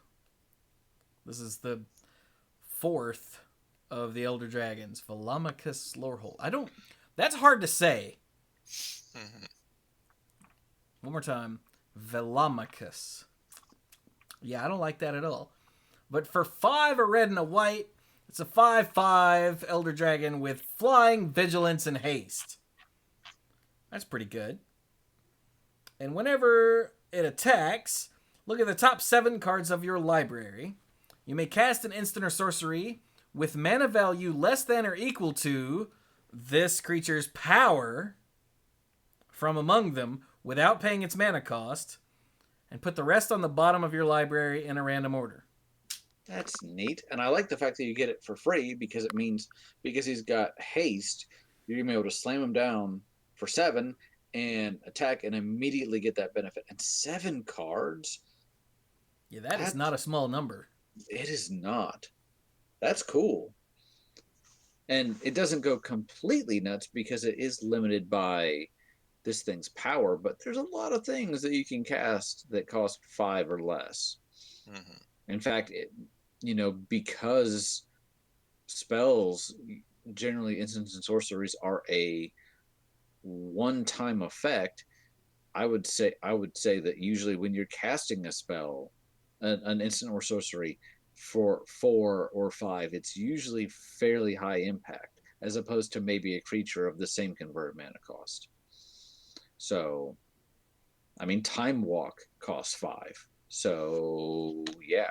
This is the 4th of the Elder Dragons, Velamachus Lorehold. That's hard to say. Mm-hmm. One more time. Velamachus. Yeah, I don't like that at all. But for 5, a red and a white, it's a 5/5 Elder Dragon with flying, vigilance, and haste. That's pretty good. And whenever it attacks, look at the top 7 cards of your library. You may cast an instant or sorcery with mana value less than or equal to this creature's power from among them without paying its mana cost, and put the rest on the bottom of your library in a random order. That's neat. And I like the fact that you get it for free because it means because he's got haste, you're going to be able to slam him down for 7 and attack and immediately get that benefit. And 7 cards? Yeah, that is not a small number. It is not. That's cool. And it doesn't go completely nuts because it is limited by this thing's power, but there's a lot of things that you can cast that cost 5 or less. Mm-hmm. In fact, because spells, generally instants and sorceries, are a one-time effect, I would say that usually when you're casting a spell, an instant or sorcery for 4 or 5, it's usually fairly high impact, as opposed to maybe a creature of the same convert mana cost. So, I mean, Time Walk costs 5. So, yeah.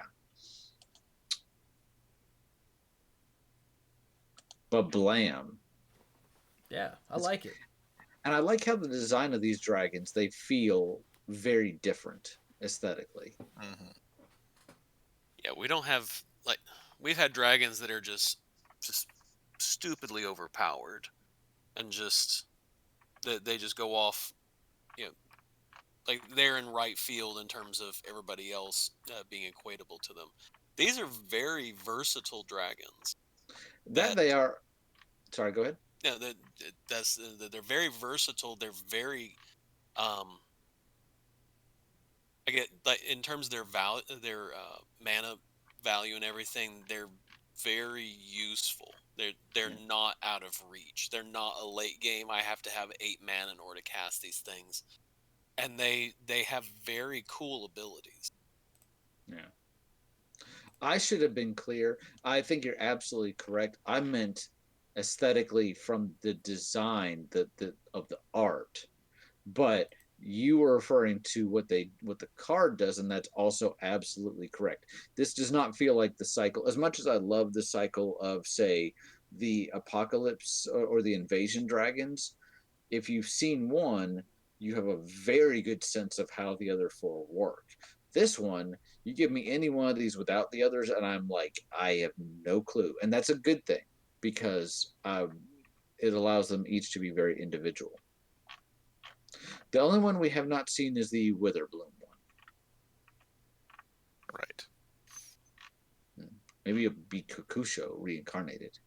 But blam. Yeah, I like it. And I like how the design of these dragons, they feel very different aesthetically. Mm-hmm. Yeah, we don't have, we've had dragons that are just stupidly overpowered and they just go off, like they're in right field in terms of everybody else being equatable to them. These are very versatile dragons. That they are. Sorry, go ahead. Yeah, they're very versatile. They're very, I get like in terms of their mana value and everything. They're very useful. They're not out of reach. They're not a late game. I have to have 8 mana in order to cast these things. And they have very cool abilities. Yeah. I should have been clear. I think you're absolutely correct. I meant aesthetically from the design of the art. But you were referring to what the card does, and that's also absolutely correct. This does not feel like the cycle. As much as I love the cycle of, say, the Apocalypse or the Invasion Dragons, if you've seen one, you have a very good sense of how the other 4 work. This one, you give me any one of these without the others, and I'm like, I have no clue. And that's a good thing, because it allows them each to be very individual. The only one we have not seen is the Witherbloom one. Right. Maybe it'll be Kokusho reincarnated.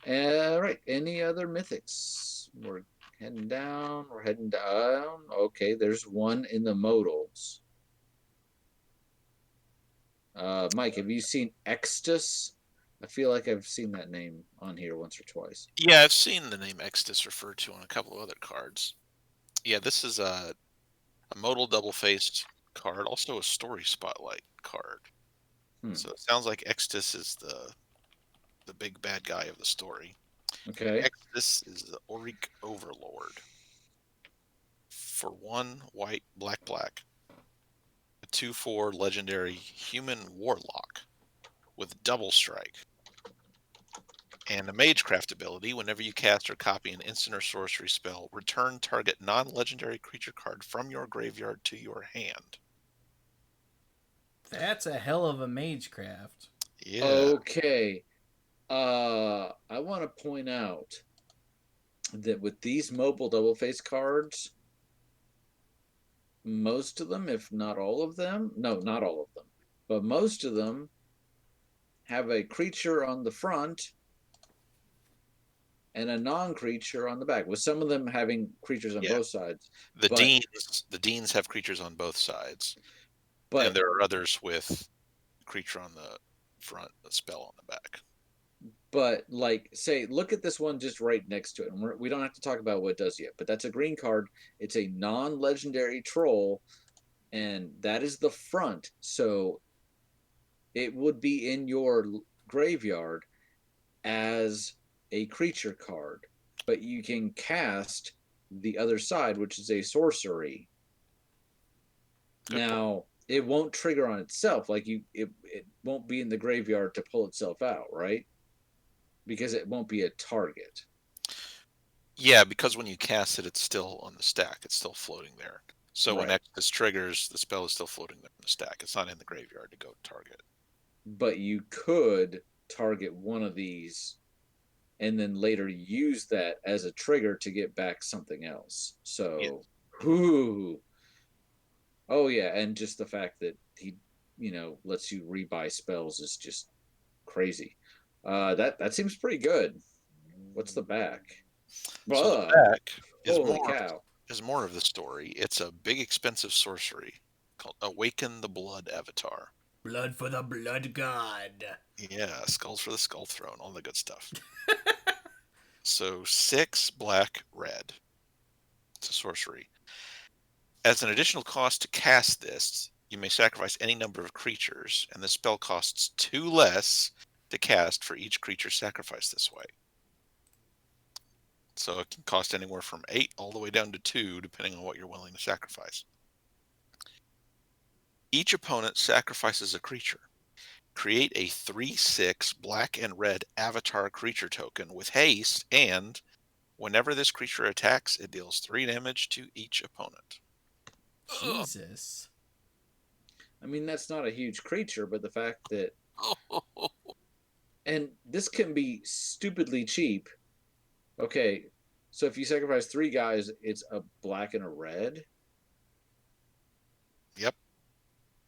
Right. Any other mythics? We're heading down. Okay, there's one in the modals. Mike, have you seen Extus? I feel like I've seen that name on here once or twice. Yeah, I've seen the name Extus referred to on a couple of other cards. Yeah, this is a modal double-faced card, also a story spotlight card. So it sounds like Extus is the big bad guy of the story. Okay. Extus is the Orig Overlord. For 1 white, black, a 2/4 legendary human warlock with double strike. And a Magecraft ability, whenever you cast or copy an instant or sorcery spell, return target non-legendary creature card from your graveyard to your hand. That's a hell of a Magecraft. Yeah. Okay. I want to point out that with these mobile double-face cards, most of them, if not all of them, no, not all of them, but most of them have a creature on the front and a non-creature on the back, with some of them having creatures on both sides. The Deans have creatures on both sides. But, and there are others with creature on the front, a spell on the back. But, like, say, look at this one just right next to it. And we don't have to talk about what it does yet, but that's a green card. It's a non-legendary troll, and that is the front. So it would be in your graveyard as a creature card. But you can cast the other side, which is a sorcery. Good now, point. It won't trigger on itself. Like, it won't be in the graveyard to pull itself out, right? Because it won't be a target. Yeah, because when you cast it, it's still on the stack. It's still floating there. So Right. when Exodus triggers, the spell is still floating there in the stack. It's not in the graveyard to go target. But you could target one of these and then later use that as a trigger to get back something else. So, Yes. Ooh. Oh, yeah, and just the fact that he, lets you rebuy spells is just crazy. That seems pretty good. What's the back? So the back is more of the story. It's a big, expensive sorcery called Awaken the Blood Avatar. Blood for the Blood God. Yeah, skulls for the Skull Throne, all the good stuff. So 6 black, red. It's a sorcery. As an additional cost to cast this, you may sacrifice any number of creatures, and the spell costs 2 less to cast for each creature sacrificed this way. So it can cost anywhere from 8 all the way down to 2, depending on what you're willing to sacrifice. Each opponent sacrifices a creature. Create a 3/6 black and red avatar creature token with haste, and whenever this creature attacks, it deals 3 damage to each opponent. Jesus. I mean, that's not a huge creature, but the fact that... And this can be stupidly cheap. Okay, so if you sacrifice 3 guys, it's a black and a red? Yep.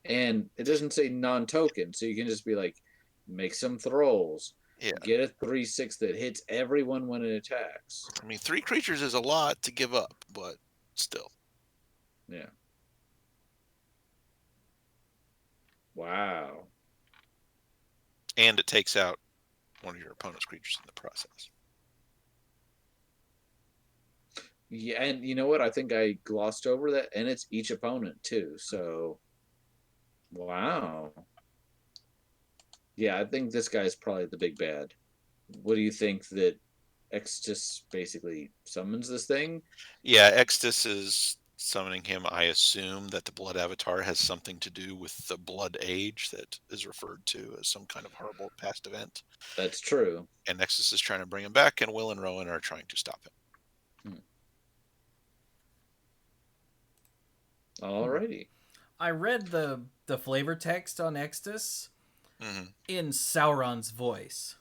And it doesn't say non-token, so you can just be like, make some thralls. Yeah. Get a 3/6 that hits everyone when it attacks. I mean, 3 creatures is a lot to give up, but still. Yeah. Wow. And it takes out one of your opponent's creatures in the process. Yeah, and you know what? I think I glossed over that, and it's each opponent too. So, wow. Yeah, I think this guy's probably the big bad. What do you think that Extus basically summons this thing? Yeah, Extus is summoning him. I assume that the Blood Avatar has something to do with the Blood Age that is referred to as some kind of horrible past event. That's true. And Extus is trying to bring him back, and Will and Rowan are trying to stop him. Alrighty. I read the flavor text on Extus in Sauron's voice.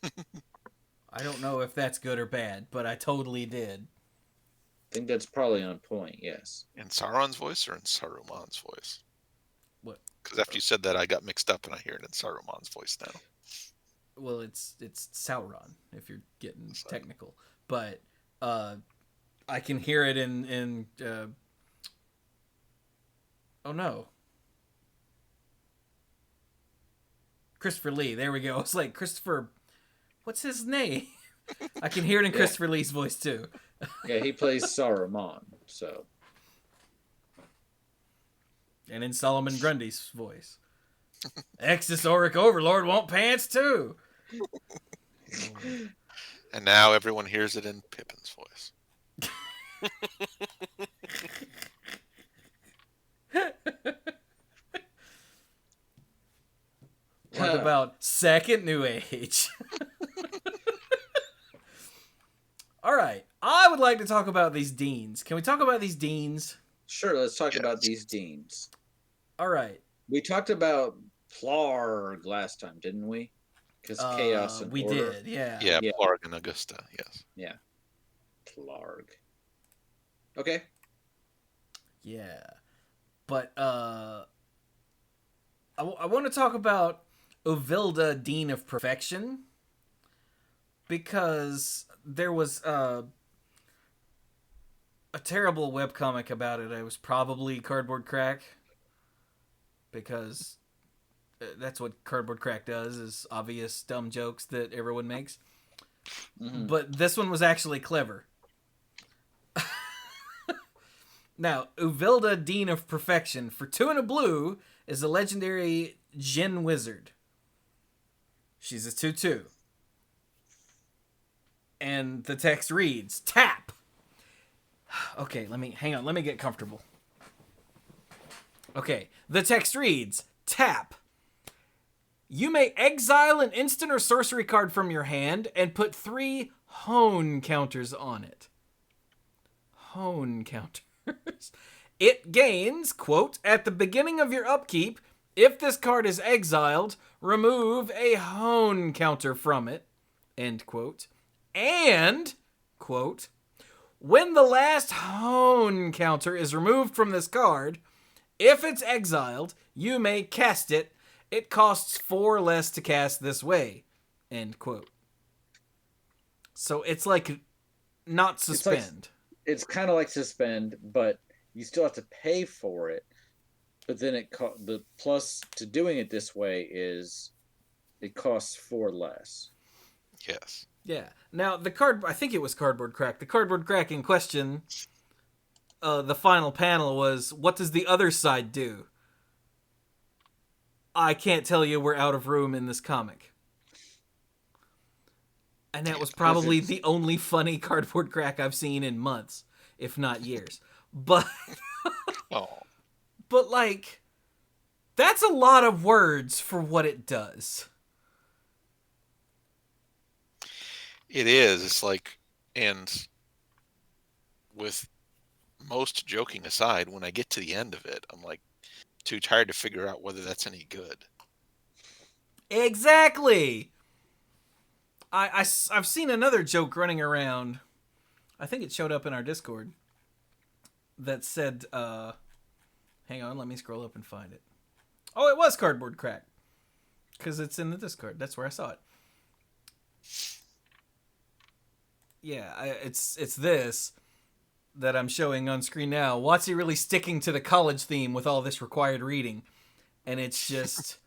I don't know if that's good or bad, but I totally did. I think that's probably on point, yes. In Sauron's voice or in Saruman's voice? What? Because after you said that, I got mixed up and I hear it in Saruman's voice now. Well, it's Sauron, if you're getting technical. But I can hear it in oh no. Christopher Lee, there we go. It's like Christopher, what's his name? I can hear it in Christopher Lee's voice too. Yeah, he plays Saruman, so. And in Solomon Grundy's voice. Extus Orig Overlord want pants too. And now everyone hears it in Pippin's voice. What about Second New Age? All right. I would like to talk about these Deans. Can we talk about these Deans? Sure, let's talk about these Deans. All right. We talked about Plarg last time, didn't we? Because Chaos and we Order. did, yeah. Yeah, Plarg and Augusta, yes. Yeah. Plarg. Okay. Yeah. But I want to talk about Uvilda, Dean of Perfection, because there was a terrible webcomic about it. It was probably Cardboard Crack. because that's what Cardboard Crack does, is obvious dumb jokes that everyone makes. Mm-hmm. But this one was actually clever. Now, Uvilda, Dean of Perfection, for 2 and a blue, is a legendary Djinn wizard. She's a 2/2. And the text reads, tap! Okay, let me get comfortable. Okay, the text reads, tap. You may exile an instant or sorcery card from your hand and put 3 hone counters on it. Hone counters. It gains, quote, at the beginning of your upkeep, if this card is exiled, remove a hone counter from it, end quote. And, quote, when the last hone counter is removed from this card, if it's exiled, you may cast it. It costs 4 less to cast this way, end quote. So it's like not suspend. It's kind of like suspend, but you still have to pay for it. But then the plus to doing it this way is it costs 4 less. Yes. Yeah. Now I think it was Cardboard Crack. The Cardboard Crack in question, the final panel was, what does the other side do? I can't tell you, we're out of room in this comic. And that was probably the only funny Cardboard Crack I've seen in months, if not years. But, but like, that's a lot of words for what it does. It is. It's like, and with most joking aside, when I get to the end of it, I'm like too tired to figure out whether that's any good. Exactly. I've seen another joke running around. I think it showed up in our Discord that said, hang on, let me scroll up and find it. Oh, it was Cardboard Crack. Because it's in the Discord. That's where I saw it. Yeah, it's this that I'm showing on screen now. WotC really sticking to the college theme with all this required reading. And it's just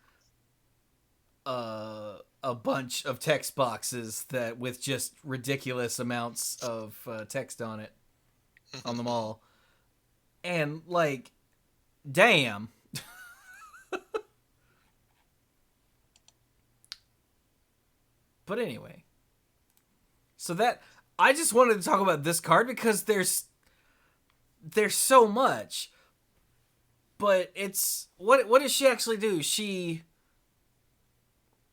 a bunch of text boxes that with just ridiculous amounts of text on it, on them all. And, like, damn. But anyway. So I just wanted to talk about this card because there's so much. But it's... What does she actually do? She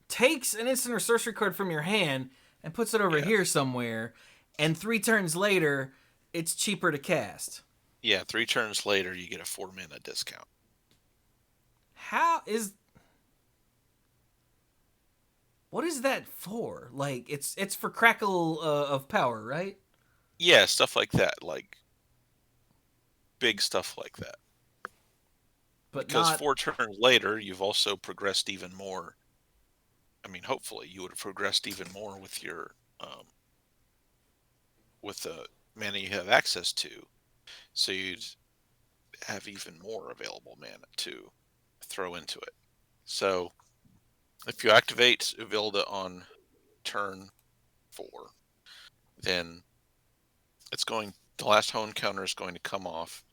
takes an instant or sorcery card from your hand and puts it over here somewhere, and 3 turns later, it's cheaper to cast. Yeah, 3 turns later, you get a 4 mana discount. What is that for? Like, it's for Crackle of Power, right? Yeah, stuff like that, like big stuff like that. But because 4 turns later, you've also progressed even more. I mean, hopefully, you would have progressed even more with your with the mana you have access to, so you'd have even more available mana to throw into it. So, if you activate Uvilda on turn 4, then the last hone counter is going to come off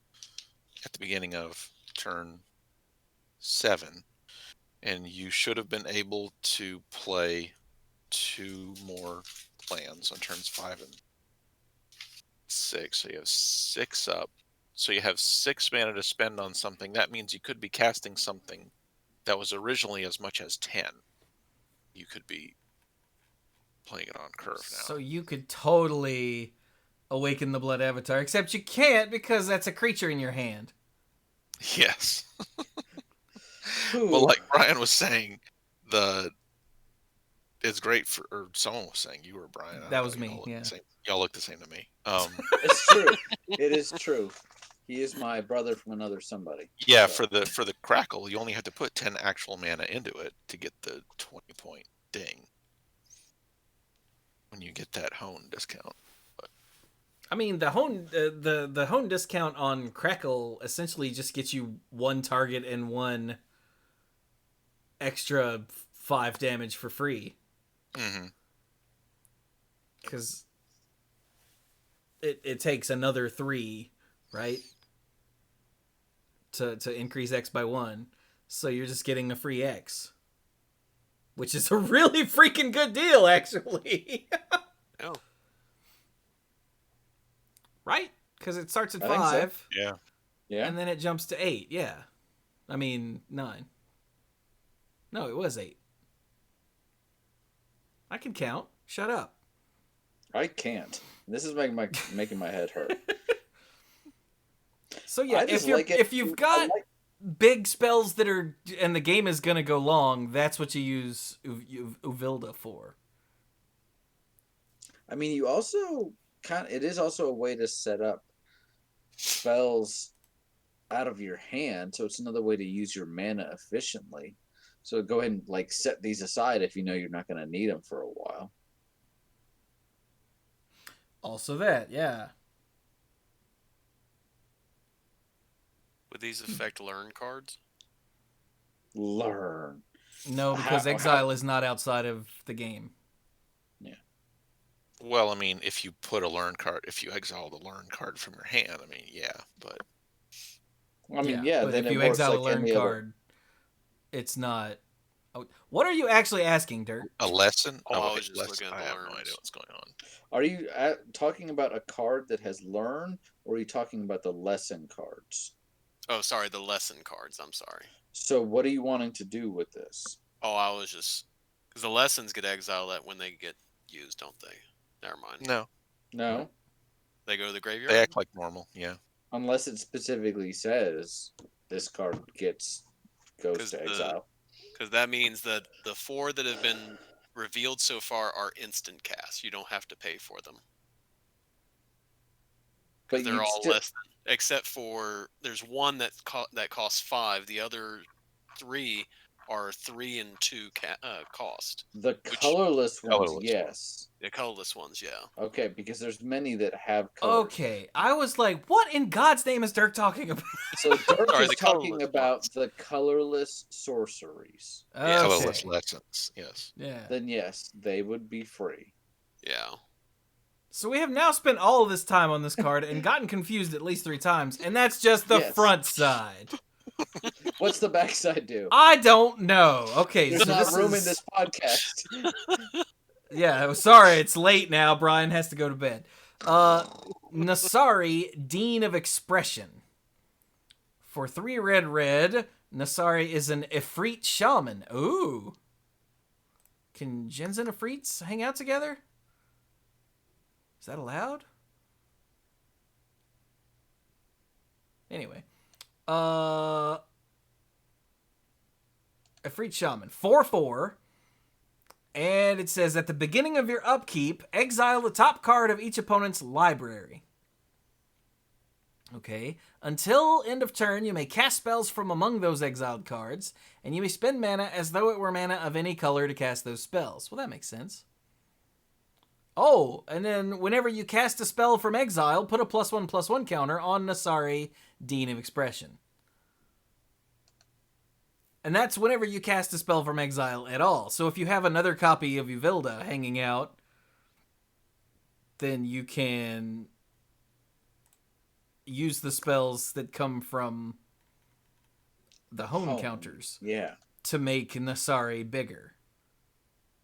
at the beginning of turn 7. And you should have been able to play 2 more lands on turns 5 and 6. So you have 6 up. So you have 6 mana to spend on something. That means you could be casting something that was originally as much as 10. You could be playing it on curve now. So you could totally awaken the Blood Avatar, except you can't because that's a creature in your hand. Yes. But like Brian was saying, it's great for, or someone was saying, you or Brian. That was me, yeah. Y'all look the same to me. It's true. It is true. He is my brother from another somebody. Yeah, so. for the Crackle, you only have to put 10 actual mana into it to get the 20-point ding when you get that hone discount. But I mean, the hone discount on Crackle essentially just gets you 1 target and 1 extra 5 damage for free. Because it takes another 3, right? To increase X by 1. So you're just getting a free X. Which is a really freaking good deal, actually. Oh. Right? Because it starts at 5. So. Yeah. Yeah. And then it jumps to 8. Yeah. I mean, 9. No, it was 8. I can count. Shut up. I can't. This is making my head hurt. So yeah, if you've got big spells that are, and the game is gonna go long, that's what you use Uvilda for. I mean, you also it is also a way to set up spells out of your hand, so it's another way to use your mana efficiently. So go ahead and like set these aside if you know you're not going to need them for a while. Also that, yeah. Would these affect learn cards? Learn. No, because exile is not outside of the game. Yeah. Well, I mean, if you put a learn card, if you exile the learn card from your hand, I mean, yeah, but. I mean, yeah. But then if you exile a learn card, it's not. Oh, what are you actually asking, Dirk? A lesson? Oh, I was just looking at the I have learns. no idea what's going on. Are you talking about a card that has learn, or are you talking about the lesson cards? Oh, sorry, the lesson cards. I'm sorry. So what are you wanting to do with this? Oh, I was just... Because the lessons get exiled when they get used, don't they? Never mind. No. They go to the graveyard? They act like normal, yeah. Unless it specifically says this card goes to exile. Because that means that the 4 that have been revealed so far are instant cast. You don't have to pay for them. But they're all less than, except for there's one that costs 5. The other 3 are 3 and 2 cost. The colorless ones, yes. The colorless ones, yeah. Okay, because there's many that have colors. Okay, I was like, what in God's name is Dirk talking about? So Dirk is talking about the colorless sorceries. Okay. Colorless lessons, yes. Yeah. Then yes, they would be free. Yeah. So we have now spent all of this time on this card and gotten confused at least 3 times, and that's just the front side. What's the backside do? I don't know. Okay, There's so not room in this podcast. Yeah, sorry, it's late now. Brian has to go to bed. Nasari, Dean of Expression. For 3 red, Nasari is an Ifrit Shaman. Ooh. Can gens and Ifrits hang out together? Is that allowed? Anyway. Ifrit Shaman. 4/4. And it says, at the beginning of your upkeep, exile the top card of each opponent's library. Okay. Until end of turn, you may cast spells from among those exiled cards, and you may spend mana as though it were mana of any color to cast those spells. Well, that makes sense. Oh, and then whenever you cast a spell from exile, put a +1/+1 counter on Nasari, Dean of Expression. And that's whenever you cast a spell from exile at all. So if you have another copy of Uvilda hanging out, then you can use the spells that come from the home counters. Yeah. To make Nasari bigger.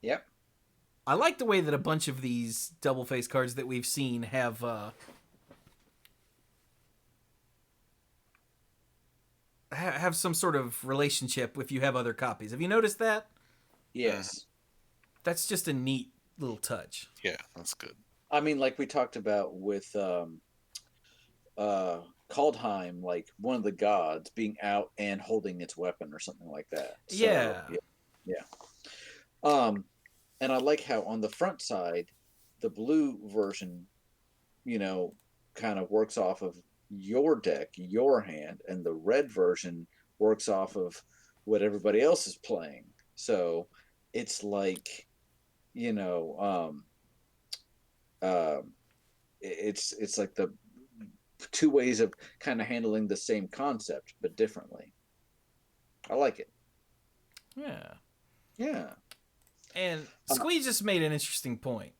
Yep. I like the way that a bunch of these double face cards that we've seen have some sort of relationship if you have other copies. Have you noticed that? Yes. That's just a neat little touch. Yeah, that's good. I mean, like we talked about with Kaldheim, like one of the gods being out and holding its weapon or something like that. So, yeah. And I like how on the front side, the blue version, kind of works off of your deck, your hand, and the red version works off of what everybody else is playing. So it's like, it's like the 2 ways of kind of handling the same concept but differently. I like it. Yeah. Yeah. And Squeeze just made an interesting point.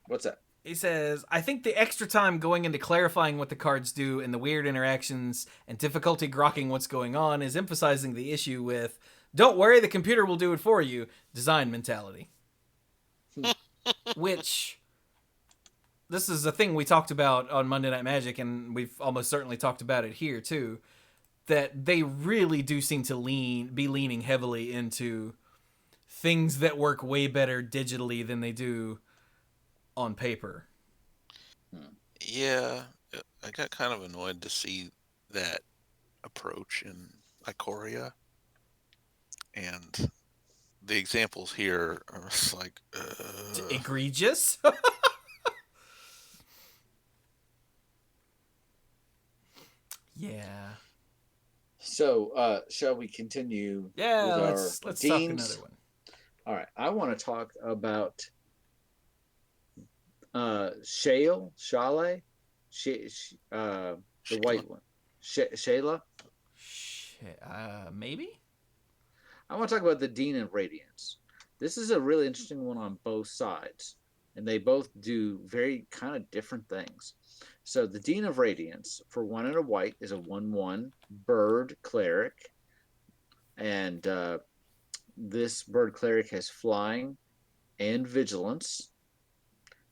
What's that? He says, I think the extra time going into clarifying what the cards do and the weird interactions and difficulty grokking what's going on is emphasizing the issue with, don't worry, the computer will do it for you, design mentality. Which, this is a thing we talked about on Monday Night Magic, and we've almost certainly talked about it here too, that they really do seem to be leaning heavily into things that work way better digitally than they do on paper. Yeah, I got kind of annoyed to see that approach in Ikoria, and the examples here are just like egregious. Yeah. So, shall we continue? Yeah, with let's our talk Deans? another one. All right, I want to talk about Shale, the white one, Shayla. Maybe. I want to talk about the Dean of Radiance. This is a really interesting one on both sides, and they both do very kind of different things. So the Dean of Radiance, for 1 and a white, is a 1/1 bird cleric, and this bird cleric has flying and vigilance,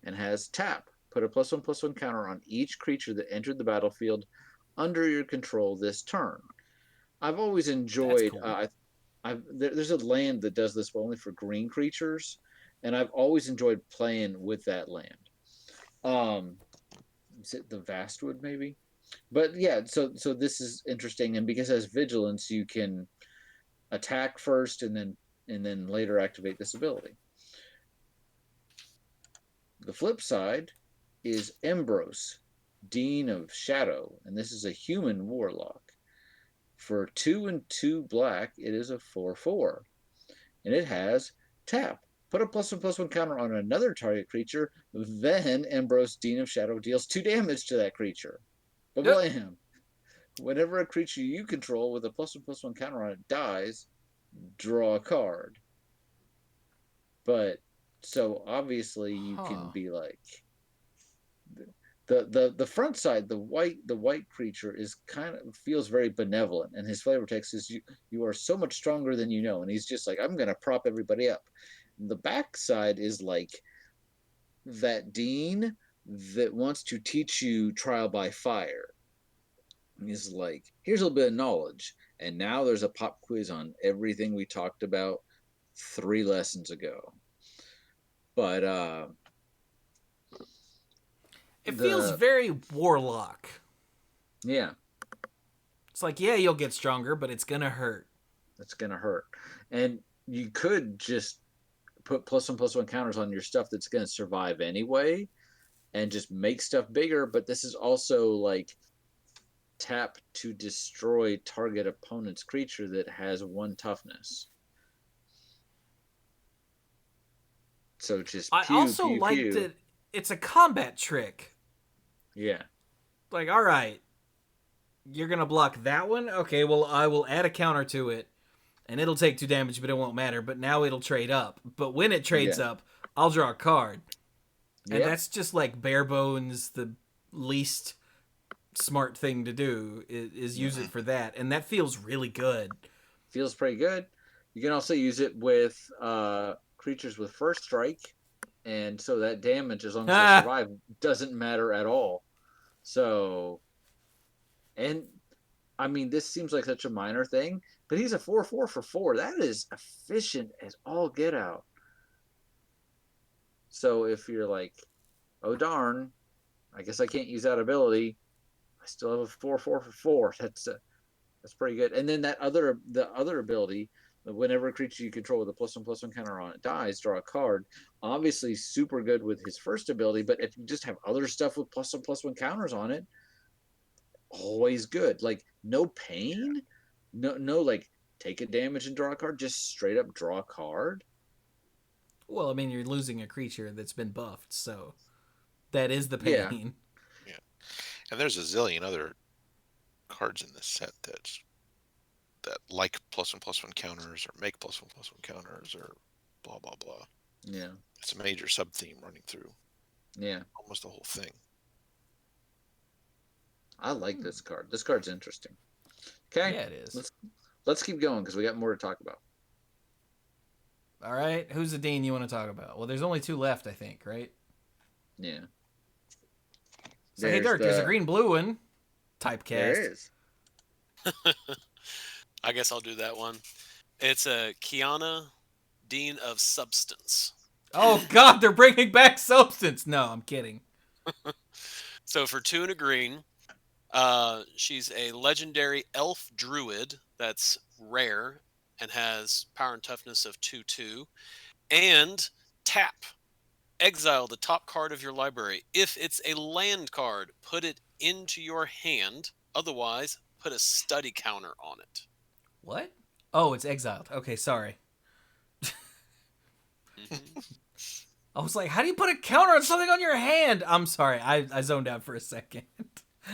and has tap. Put a +1/+1 counter on each creature that entered the battlefield under your control this turn. I've always enjoyed. Cool. There's a land that does this, but only for green creatures, and I've always enjoyed playing with that land. Is it the Vastwood maybe? But yeah, so this is interesting, and because it has vigilance, you can attack first and then later activate this ability. The flip side is Embros, Dean of Shadow, and this is a human warlock. For 2 and 2 black, it is a 4/4, and it has tap. Put a +1/+1 counter on another target creature, then Embros, Dean of Shadow deals 2 damage to that creature. But blam! Whenever a creature you control with a +1/+1 counter on it dies, draw a card. But so obviously you can be like the front side, the white creature is feels very benevolent, and his flavor text is you are so much stronger than you know, and he's just like, I'm gonna prop everybody up. The back side is like that Dean that wants to teach you trial by fire. He's like, here's a little bit of knowledge, and now there's a pop quiz on everything we talked about 3 lessons ago. But it feels very warlock. Yeah. It's like, yeah, you'll get stronger, but it's gonna hurt. It's gonna hurt. And you could just put +1/+1 counters on your stuff that's gonna survive anyway, and just make stuff bigger, but this is also like tap to destroy target opponent's creature that has 1 toughness. So just I also like that it's a combat trick. Yeah. Like, all right, you're gonna block that one? Okay, well, I will add a counter to it, and it'll take 2 damage, but it won't matter. But now it'll trade up. But when it trades up, I'll draw a card. And that's just like bare bones, the least smart thing to do is use it for that. And that feels really good. Feels pretty good. You can also use it with creatures with first strike, and so that damage, as long as they survive, doesn't matter at all. So, and I mean, this seems like such a minor thing, but he's a 4/4 for 4. That is efficient as all get out. So if you're like, oh darn, I guess I can't use that ability, I still have a 4/4 for 4. That's pretty good. And then the other ability, whenever a creature you control with a +1/+1 counter on it dies, draw a card. Obviously super good with his first ability, but if you just have other stuff with +1/+1 counters on it, always good. Like no pain, no like take a damage and draw a card, just straight up draw a card. Well, I mean, you're losing a creature that's been buffed, so that is the pain. Yeah. And there's a zillion other cards in this set that's that like +1/+1 counters or make +1/+1 counters or blah blah blah. Yeah. It's a major sub theme running through. Yeah. Almost the whole thing. I like this card. This card's interesting. Okay. Yeah, it is. Let's keep going because we got more to talk about. All right. Who's the Dean you want to talk about? Well, there's only 2 left, I think, right? Yeah. So, hey, Dirk, there's a green-blue one. Typecast. There is. I guess I'll do that one. It's a Kiana, Dean of Substance. Oh, God, they're bringing back Substance. No, I'm kidding. So for 2 and a green, she's a legendary elf druid that's rare and has power and toughness of 2/2. And tap. Exile the top card of your library. If it's a land card, put it into your hand. Otherwise, put a study counter on it. What? Oh, it's exiled. Okay, sorry. Mm-hmm. I was like, how do you put a counter on something on your hand? I'm sorry. I zoned out for a second.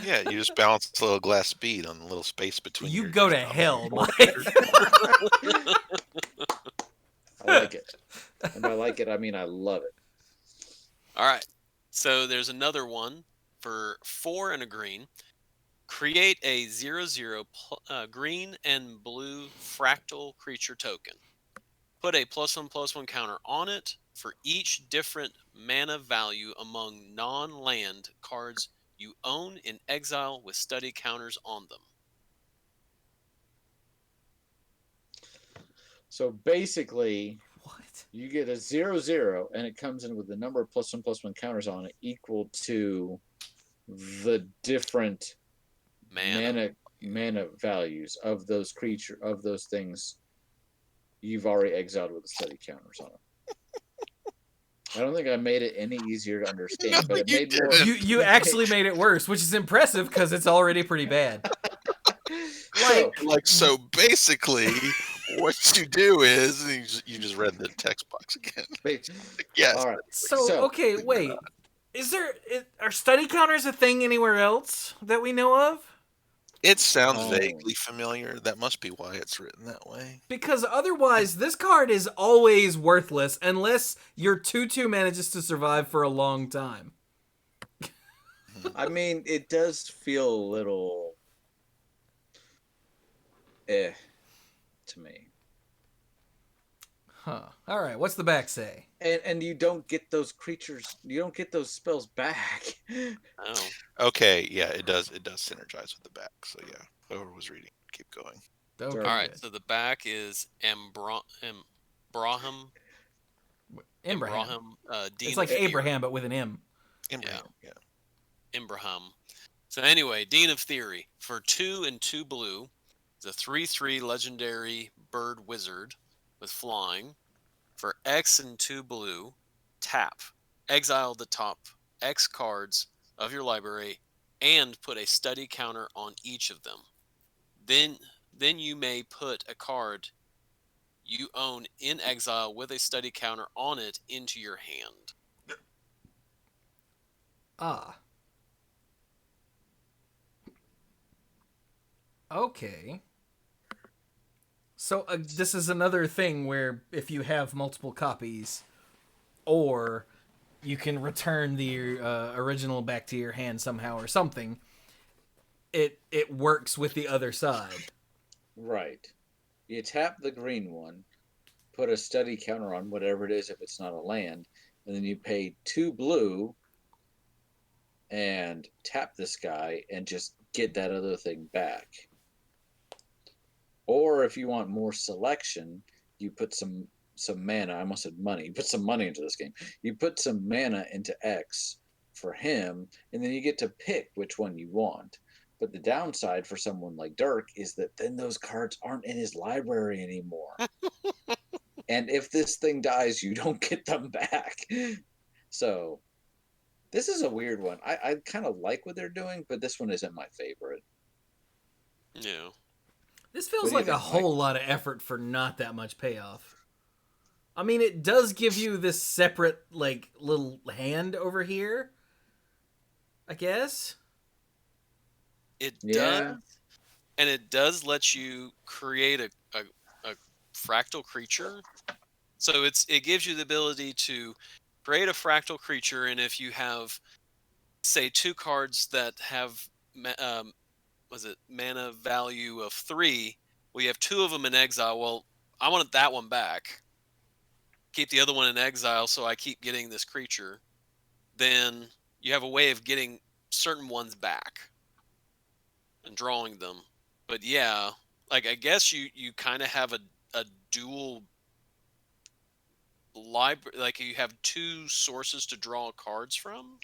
Yeah, you just balance a little glass bead on the little space between. You go to hell, Mike. I like it. And by like it, I mean I love it. All right. So there's another one for 4 and a green. Create a 0/0 green and blue fractal creature token. Put a +1/+1 counter on it for each different mana value among non-land cards you own in exile with study counters on them. So basically, What? you get a 0/0, and it comes in with the number of +1/+1 counters on it equal to the different mana values of those things you've already exiled with the study counters on them. I don't think I made it any easier to understand, but it made more. You actually made it worse, which is impressive because it's already pretty bad. So basically, what you do is you just read the text box again. Yes. All right. So okay, wait. Are study counters a thing anywhere else that we know of? It sounds vaguely familiar. That must be why it's written that way. Because otherwise, this card is always worthless unless your 2/2 manages to survive for a long time. I mean, it does feel a little to me. Huh. All right, what's the back say? And you don't get those creatures, you don't get those spells back. Oh. Okay, yeah, it does synergize with the back. So yeah, whoever was reading, keep going. Okay, all right, so the back is Imbraham. Imbraham. Dean It's like of Abraham, but with an M. Yeah. Imbraham. So anyway, Dean of Theory. For 2 and 2 blue, it's a 3/3 legendary bird wizard with flying. For X and 2 blue, tap. Exile the top X cards of your library and put a study counter on each of them. Then you may put a card you own in exile with a study counter on it into your hand. Ah. Okay. So this is another thing where if you have multiple copies, or you can return the original back to your hand somehow or something, it works with the other side. Right. You tap the green one, put a study counter on whatever it is if it's not a land, and then you pay 2 blue and tap this guy and just get that other thing back. Or if you want more selection, you put some mana. I almost said money. You put some money into this game. You put some mana into X for him, and then you get to pick which one you want. But the downside for someone like Dirk is that then those cards aren't in his library anymore. And if this thing dies, you don't get them back. So this is a weird one. I kind of like what they're doing, but this one isn't my favorite. Yeah. This feels like a whole lot of effort for not that much payoff. I mean, it does give you this separate, like, little hand over here, I guess. It does. and it does let you create a fractal creature. So it gives you the ability to create a fractal creature, and if you have, say, 2 cards that have mana value of 3, well, you have 2 of them in exile. Well, I wanted that one back. Keep the other one in exile, so I keep getting this creature. Then you have a way of getting certain ones back and drawing them. But yeah, like I guess you kind of have a dual library, like you have 2 sources to draw cards from,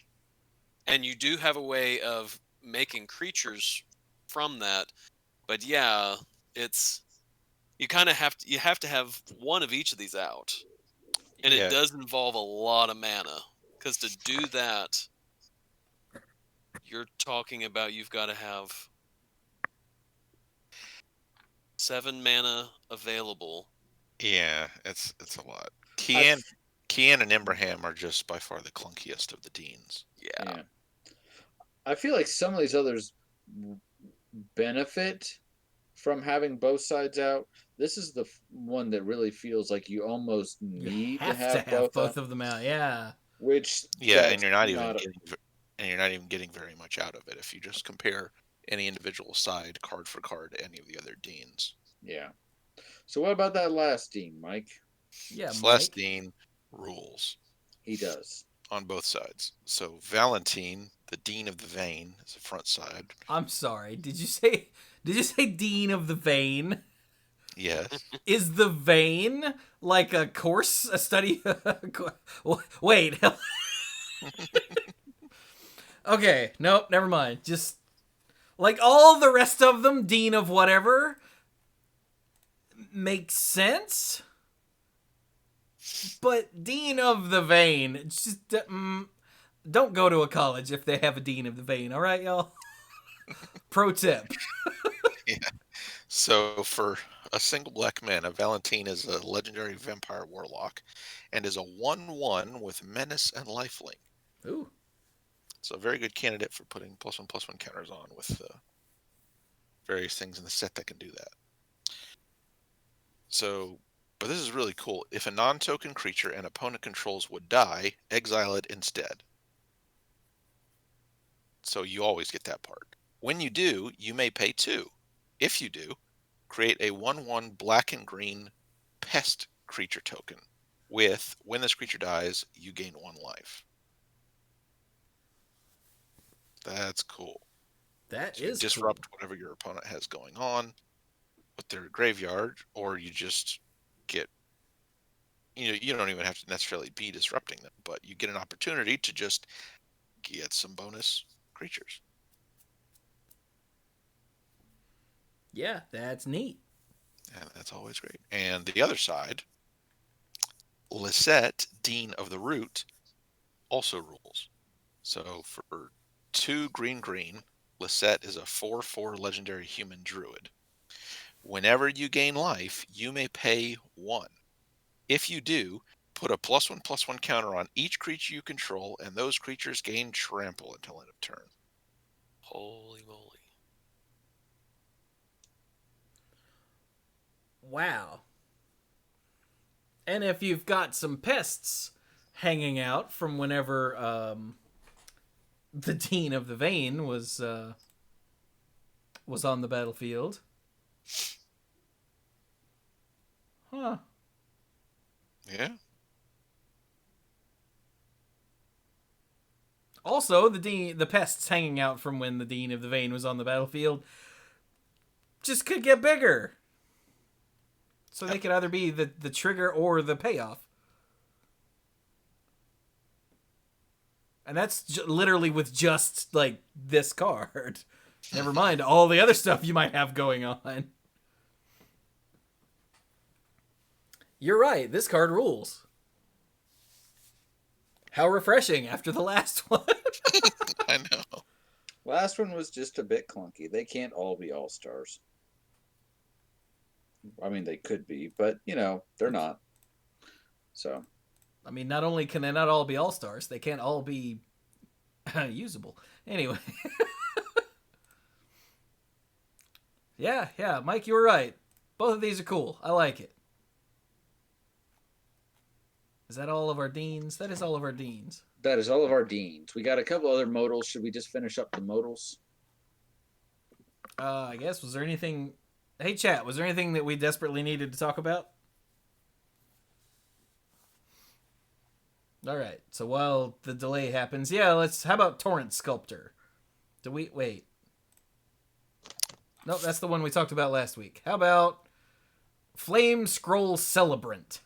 and you do have a way of making creatures from that. But yeah, it's you kind of have to have one of each of these out, and it does involve a lot of mana, because to do that, you're talking about you've got to have 7 mana available. Yeah, it's a lot. Kian and Imbraham are just by far the clunkiest of the Deans. Yeah. I feel like some of these others benefit from having both sides out. This is the one that really feels like you almost need to have both of them out. Yeah. Which and you're not even getting very much out of it if you just compare any individual side card for card to any of the other Deans. Yeah. So what about that last Dean, Mike? Yeah, this last Dean rules. He does. On both sides. So Valentine, the Dean of the Vein, is the front side. I'm sorry. Did you say Dean of the Vein? Yes. Is the vein like a course, a study? Wait. Okay, nope, never mind. Just like all the rest of them, Dean of whatever makes sense. But Dean of the Vein, just don't go to a college if they have a Dean of the Vein, all right, y'all? Pro tip. Yeah. So for a single black mana, Valentine is a legendary vampire warlock and is a 1/1 with menace and lifelink. Ooh. So a very good candidate for putting +1/+1 counters on with various things in the set that can do that. So, but this is really cool. If a non-token creature an opponent controls would die, exile it instead. So you always get that part. When you do, you may pay 2. If you do, create a 1/1 black and green pest creature token with, when this creature dies, you gain 1 life. That's cool. That so is disrupt cool. Whatever your opponent has going on with their graveyard, or you just get, you don't even have to necessarily be disrupting them, but you get an opportunity to just get some bonus creatures. Yeah, that's neat. And that's always great. And the other side, Lisette, Dean of the Root, also rules. So for 2 green, Lisette is a 4/4 legendary human druid. Whenever you gain life, you may pay 1. If you do, put a +1/+1 counter on each creature you control, and those creatures gain trample until end of turn. Holy moly. Wow. And if you've got some pests hanging out from whenever the Dean of the Vein was on the battlefield. Huh. Yeah. Also, the pests hanging out from when the Dean of the Vein was on the battlefield just could get bigger. So they could either be the trigger or the payoff. And that's literally with just, like, this card. Never mind all the other stuff you might have going on. You're right, this card rules. How refreshing after the last one. I know. Last one was just a bit clunky. They can't all be all-stars. I mean, they could be, but, they're not. So. I mean, not only can they not all be all-stars, they can't all be usable. Anyway. Yeah, Mike, you were right. Both of these are cool. I like it. Is that all of our Deans? That is all of our Deans. That is all of our Deans. We got a couple other modals. Should we just finish up the modals? I guess. Was there anything... Hey, chat, was there anything that we desperately needed to talk about? All right. So while the delay happens, how about Torrent Sculptor? Wait. No, that's the one we talked about last week. How about Flame Scroll Celebrant?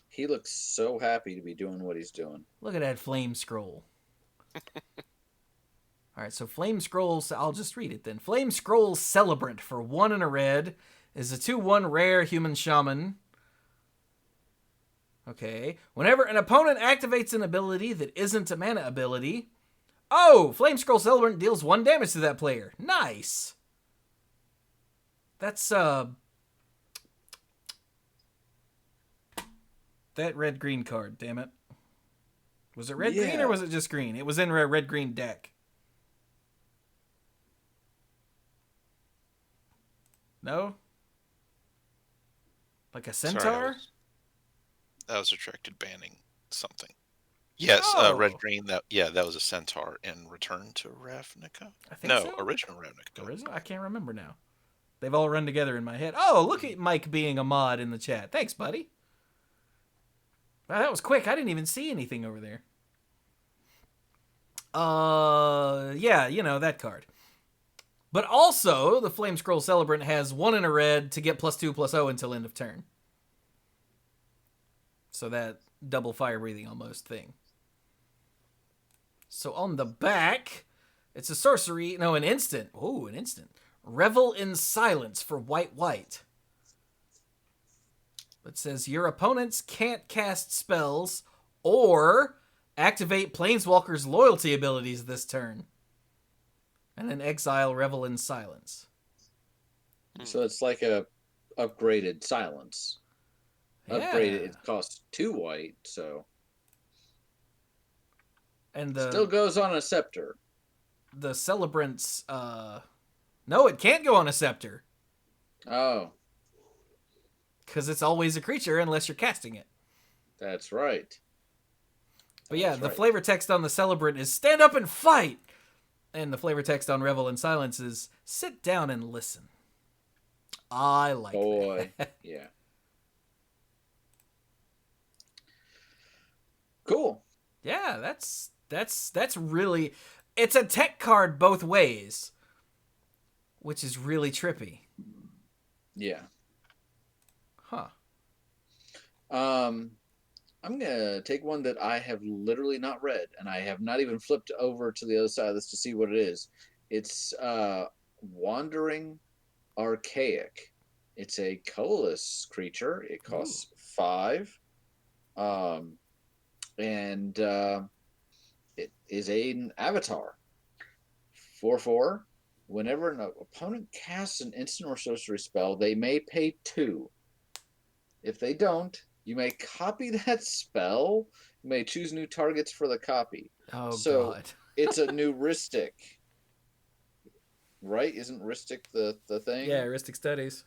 He looks so happy to be doing what he's doing. Look at that Flame Scroll. All right, so Flame Scrolls, I'll just read it then. Flame Scroll Celebrant for 1 and a red is a 2/1 rare human shaman. Okay. Whenever an opponent activates an ability that isn't a mana ability, Flame Scroll Celebrant deals 1 damage to that player. Nice. That's, that red-green card, damn it. Was it red-green or was it just green? It was in a red-green deck. No? Like a centaur? Sorry, that was restricted banning something. Yes, red-green, that was a centaur in Return to Ravnica? I think so. Original Ravnica. Original? I can't remember now. They've all run together in my head. Oh, look at Mike being a mod in the chat. Thanks, buddy. Wow, that was quick. I didn't even see anything over there. That card. But also, the Flame Scroll Celebrant has 1 in a red to get +2/+0 until end of turn. So that double fire breathing almost thing. So on the back, it's a sorcery. No, an instant. Ooh, an instant. Revel in Silence for white. It says your opponents can't cast spells or activate Planeswalker's loyalty abilities this turn. And then exile Revel in Silence. So it's like a upgraded Silence. Yeah. Upgraded, it costs 2 white, so... And still goes on a Scepter. The Celebrant's... No, it can't go on a Scepter. Oh. Because it's always a creature unless you're casting it. That's right. But the flavor text on the Celebrant is stand up and fight! And the flavor text on Revel in Silence is sit down and listen. I like that. Yeah. Cool. Yeah, that's really... It's a tech card both ways, which is really trippy. Yeah. Huh. I'm going to take one that I have literally not read, and I have not even flipped over to the other side of this to see what it is. It's Wandering Archaic. It's a colorless creature. It costs 5. And it is an avatar. 4/4. Whenever an opponent casts an instant or sorcery spell, they may pay 2. If they don't, you may copy that spell. You may choose new targets for the copy. Oh, so God. It's a new Ristic. Right? Isn't Ristic the thing? Yeah, Ristic Studies.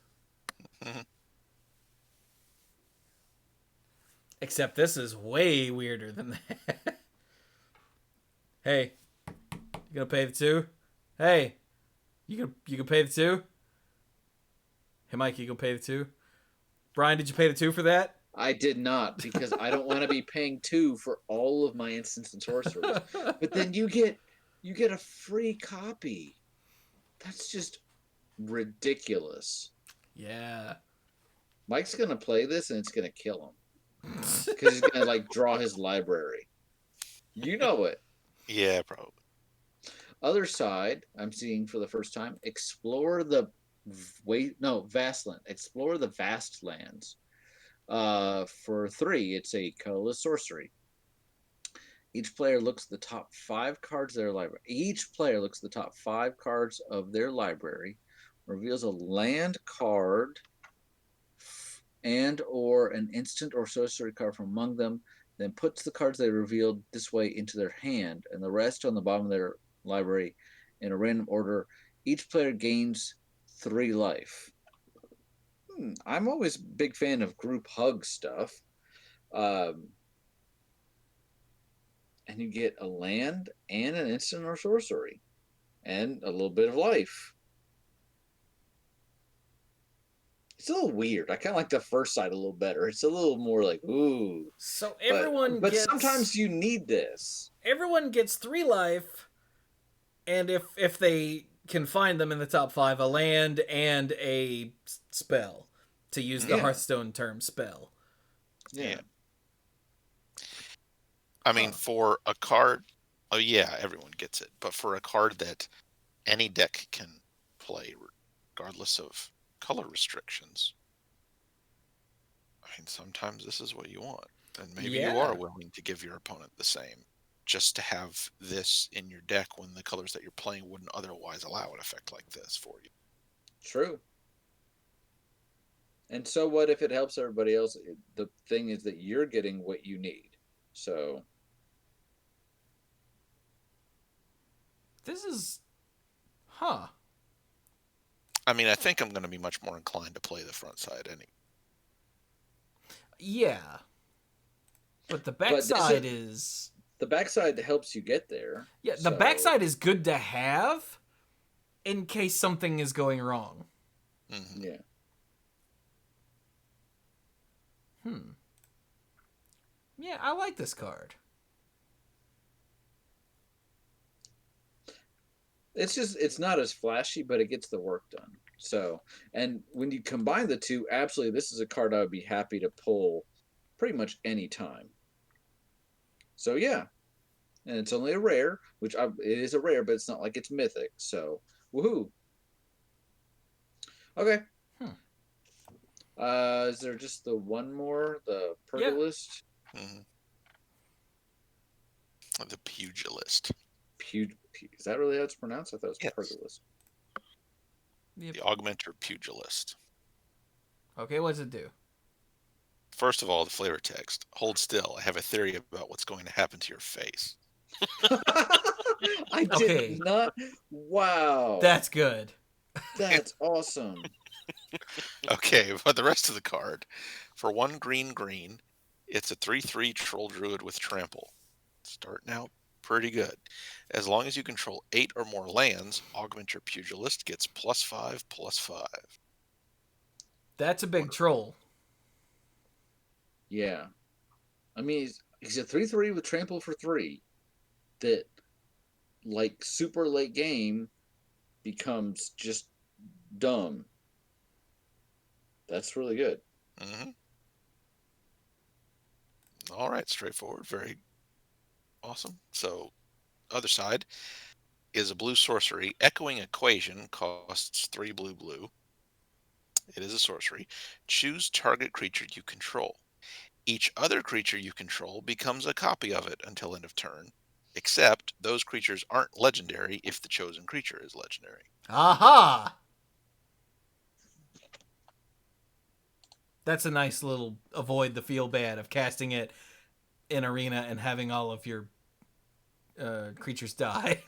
Except this is way weirder than that. Hey, you gonna pay the 2? Hey, you can pay the 2? Hey, Mike, you gonna pay the 2? Brian, did you pay the 2 for that? I did not, because I don't want to be paying 2 for all of my instants and sorceries. But then you get a free copy. That's just ridiculous. Yeah. Mike's gonna play this and it's gonna kill him. Because he's going to, draw his library. You know it. Yeah, probably. Other side, I'm seeing for the first time, Explore the Vastland. Explore the Vast Lands. For 3, it's a colorless sorcery. Each player looks at the top 5 cards of their library. Each player looks at the top 5 cards of their library, reveals a land card and or an instant or sorcery card from among them, then puts the cards they revealed this way into their hand, and the rest on the bottom of their library in a random order. Each player gains 3 life. I'm always a big fan of group hug stuff. And you get a land and an instant or sorcery. And a little bit of life. It's a little weird. I kind of like the first side a little better. It's a little more like, ooh. So everyone but gets... sometimes you need this. Everyone gets 3 life, and if they can find them in the top 5, a land and a spell, to use the Hearthstone term, spell. Yeah. I mean, for a card, oh yeah, everyone gets it. But for a card that any deck can play, regardless of color restrictions, I mean, sometimes this is what you want. And maybe you are willing to give your opponent the same, just to have this in your deck when the colors that you're playing wouldn't otherwise allow an effect like this for you. True. And so what if it helps everybody else? The thing is that you're getting what you need. So this is... Huh. I mean, I think I'm going to be much more inclined to play the front side anyway. Yeah. But the backside is... The backside helps you get there. Yeah, the backside is good to have in case something is going wrong. Mm-hmm. Yeah. Yeah, I like this card. It's not as flashy, but it gets the work done. So, and when you combine the two, absolutely, this is a card I would be happy to pull pretty much any time. So, yeah. And it's only a rare, it is a rare, but it's not like it's mythic. So, woohoo. Okay. Is there just the one more, the Pugilist? Yeah. Mm-hmm. The Pugilist. Is that really how it's pronounced? I thought it was Pugilist. Yep. The Augmented Pugilist. Okay, what does it do? First of all, the flavor text. Hold still. I have a theory about what's going to happen to your face. I did not. Wow. That's good. That's awesome. Okay, but the rest of the card. For 1 green, it's a 3/3 Troll Druid with Trample. Starting out pretty good. As long as you control 8 or more lands, Augment your Pugilist gets +5/+5. That's a big troll. Yeah. I mean, he's a 3/3 with Trample for 3 that, like, super late game becomes just dumb. That's really good. Mm-hmm. All right, straightforward. Very awesome. So, other side is a blue sorcery. Echoing Equation costs 3 blue. It is a sorcery. Choose target creature you control. Each other creature you control becomes a copy of it until end of turn, except those creatures aren't legendary if the chosen creature is legendary. Aha! That's a nice little avoid the feel bad of casting it in arena and having all of your creatures die.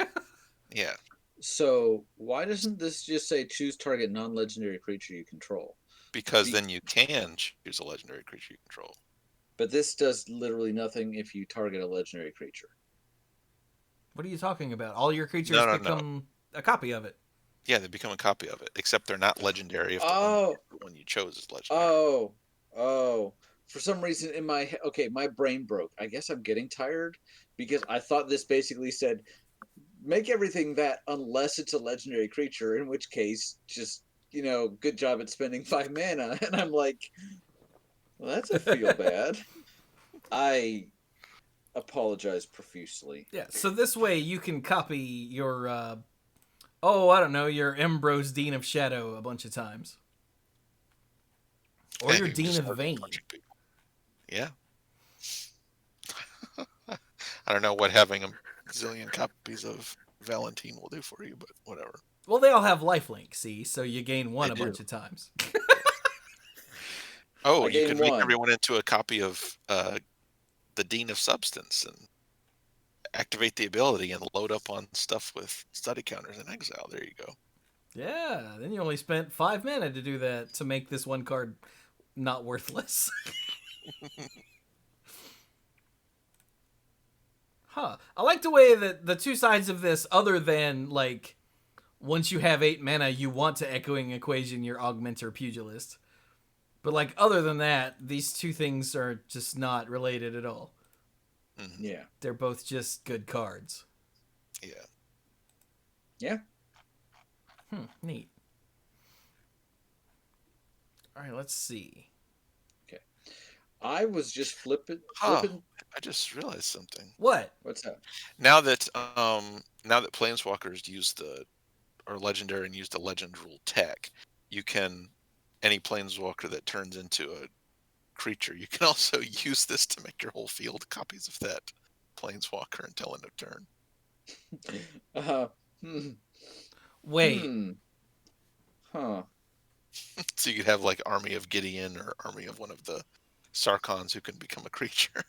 Yeah. So why doesn't this just say choose target non-legendary creature you control? Because then you can choose a legendary creature you control. But this does literally nothing if you target a legendary creature. What are you talking about? All your creatures become a copy of it. Yeah, they become a copy of it, except they're not legendary if the one you chose is legendary. Oh. For some reason in my head, my brain broke. I guess I'm getting tired because I thought this basically said make everything that unless it's a legendary creature, in which case just, good job at spending 5 mana. And I'm like, well, that's a feel bad. I apologize profusely. Yeah, so this way you can copy your, your Embrose Dean of Shadow a bunch of times. Or your Dean of Vain. Yeah. I don't know what having a zillion copies of Valentine will do for you, but whatever. Well, they all have lifelink, see? So you gain 1 a bunch of times. Oh, you can make everyone into a copy of the Dean of Substance and activate the ability and load up on stuff with study counters in exile. There you go. Yeah, then you only spent 5 mana to do that, to make this one card not worthless. Huh. I like the way that the two sides of this, other than, like, once you have 8 mana, you want to Echoing Equation your Augmented Pugilist. But, like, other than that, these two things are just not related at all. Mm-hmm. Yeah. They're both just good cards. Yeah. Yeah. Neat. All right, let's see. Okay. I was just flipping. I just realized something. What? What's that? Now that Planeswalkers or Legendary and use the Legend Rule tech, you can, any Planeswalker that turns into a creature, you can also use this to make your whole field copies of that Planeswalker until end of turn. Wait. Huh. So you could have like Army of Gideon or Army of one of the Sarkons who can become a creature.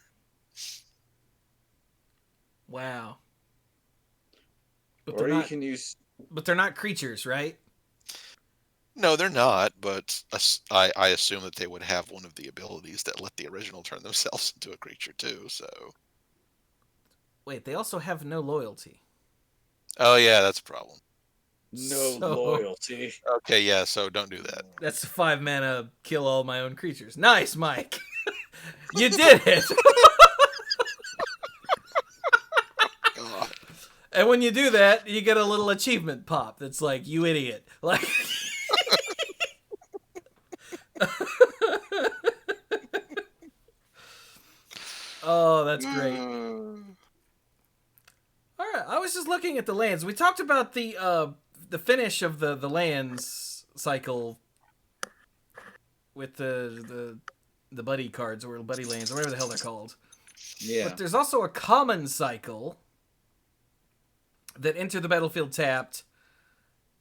Wow. Or you can use... But they're not creatures, right? No, they're not, but I assume that they would have one of the abilities that let the original turn themselves into a creature too, so... Wait, they also have no loyalty. Oh yeah, that's a problem. No loyalty. Okay, yeah, so don't do that. That's 5 mana, kill all my own creatures. Nice, Mike. You did it. God. And when you do that, you get a little achievement pop that's like, you idiot. Like... Oh, that's great. All right, I was just looking at the lands. We talked about the finish of the lands cycle with the buddy cards or buddy lands or whatever the hell they're called. Yeah. But there's also a common cycle that enter the battlefield tapped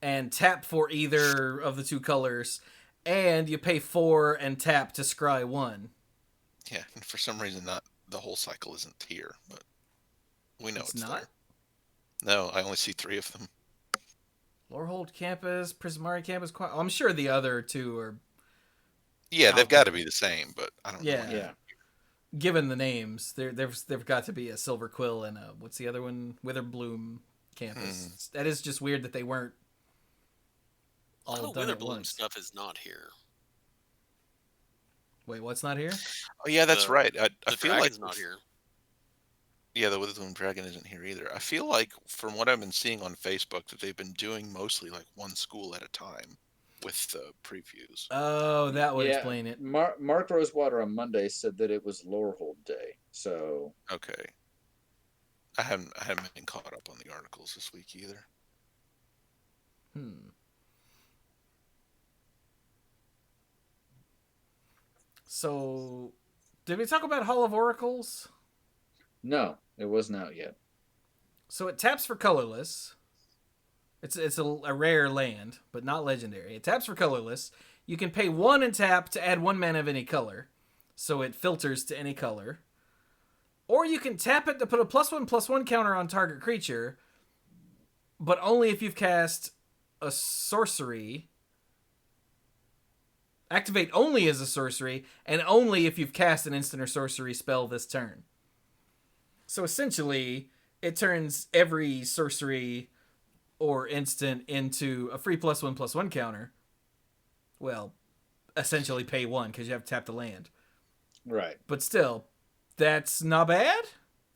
and tap for either of the two colors, and you pay 4 and tap to scry 1. Yeah, and for some reason not the whole cycle isn't here, but we know it's not there. No, I only see 3 of them. Lorehold Campus, Prismari Campus. I'm sure the other two are. Yeah, they've got to be the same, but I don't know. Yeah. Given the names, there've got to be a Silver Quill and a, what's the other one? Witherbloom Campus. That is just weird that they weren't all done at Witherbloom once. stuff is not here. Wait, what's not here? Oh yeah, that's right. I feel like it's not here. Yeah, the Witherbloom Dragon isn't here either. I feel like, from what I've been seeing on Facebook, that they've been doing mostly like one school at a time with the previews. Oh, that would explain it. Mark Rosewater on Monday said that it was Lorehold Day. So okay, I haven't been caught up on the articles this week either. So, did we talk about Hall of Oracles? No, it wasn't out yet. So it taps for colorless. It's a rare land, but not legendary. It taps for colorless. You can pay 1 and tap to add 1 mana of any color, so it filters to any color. Or you can tap it to put a +1/+1 counter on target creature, but only if you've cast a sorcery. Activate only as a sorcery, and only if you've cast an instant or sorcery spell this turn. So essentially, it turns every sorcery or instant into a free +1/+1 counter. Well, essentially pay 1 because you have to tap the land. Right. But still, that's not bad.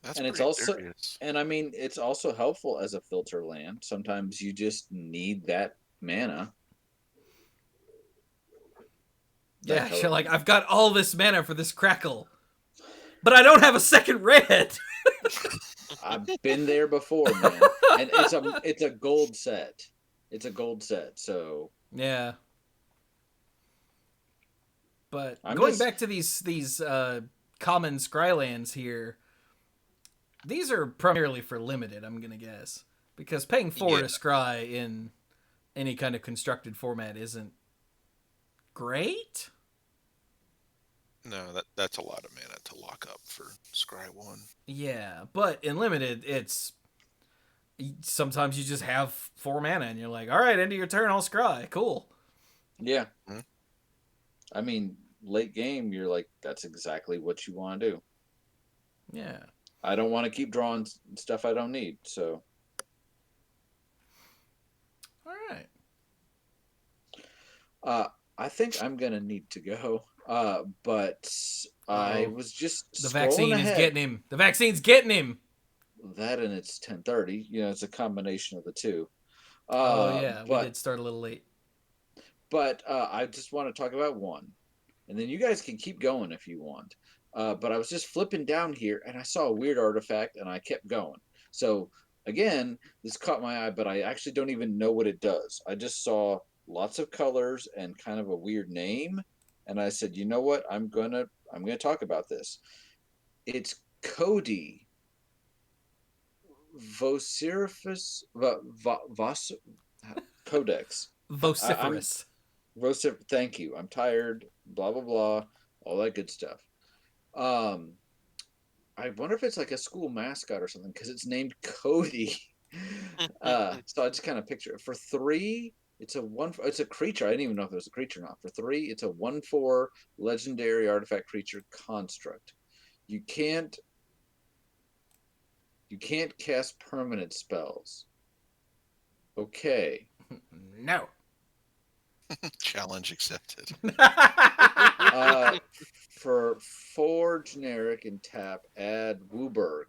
That's and it's also serious. And I mean, it's also helpful as a filter land. Sometimes you just need that mana. Yeah, you're like, I've got all this mana for this crackle, but I don't have a second red. I've been there before, man. And it's a gold set. It's a gold set, so yeah. But going back to these common Scrylands here, these are primarily for limited, I'm gonna guess, because paying 4 to scry in any kind of constructed format isn't great. No, that's a lot of mana to lock up for Scry 1. Yeah, but in limited, it's sometimes you just have 4 mana and you're like, all right, end of your turn, I'll scry. Cool. Yeah. Mm-hmm. I mean, late game, you're like, that's exactly what you want to do. Yeah. I don't want to keep drawing stuff I don't need, so. All right. I think I'm going to need to go. But I was just the vaccine ahead. Is getting him. The vaccine's getting him. That and it's 10:30. You know, it's a combination of the two. We did start a little late. But I just want to talk about one. And then you guys can keep going if you want. But I was just flipping down here and I saw a weird artifact and I kept going. So again, this caught my eye, but I actually don't even know what it does. I just saw lots of colors and kind of a weird name. And I said, you know what? I'm gonna talk about this. It's Cody Vociferous Codex. Vociferous. Thank you. I'm tired. Blah blah blah. All that good stuff. I wonder if it's like a school mascot or something because it's named Cody. So I just kind of picture it. For 3, it's a creature. I didn't even know if it was a creature or not. For 3, it's a 1/4 legendary artifact creature construct. You can't cast permanent spells. Okay. No. Challenge accepted. For 4 generic and tap, add Wooburg.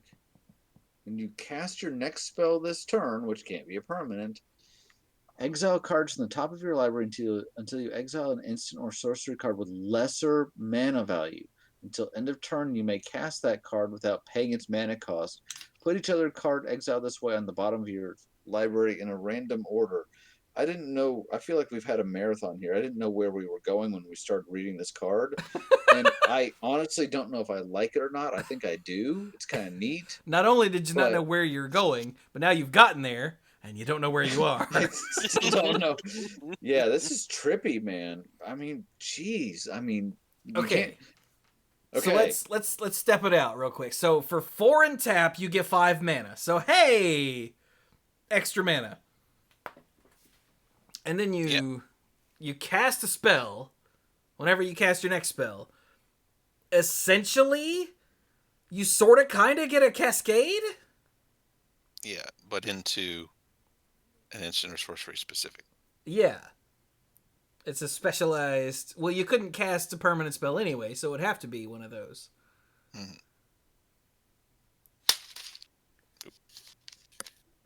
When you cast your next spell this turn, which can't be a permanent, exile cards from the top of your library until you exile an instant or sorcery card with lesser mana value. Until end of turn, you may cast that card without paying its mana cost. Put each other card exiled this way on the bottom of your library in a random order. I didn't know. I feel like we've had a marathon here. I didn't know where we were going when we started reading this card. And I honestly don't know if I like it or not. I think I do. It's kind of neat. Not only did you not know where you're going, but now you've gotten there and you don't know where you are. I still don't know. Yeah, this is trippy, man. I mean, geez. I mean, okay. So let's step it out real quick. So for 4 and tap, you get 5 mana. So hey, extra mana. And then you cast a spell. Whenever you cast your next spell, essentially, you sort of kind of get a cascade. Yeah, but into an instant or sorcery specific. Yeah. It's a specialized... Well, you couldn't cast a permanent spell anyway, so it would have to be one of those. Mm-hmm.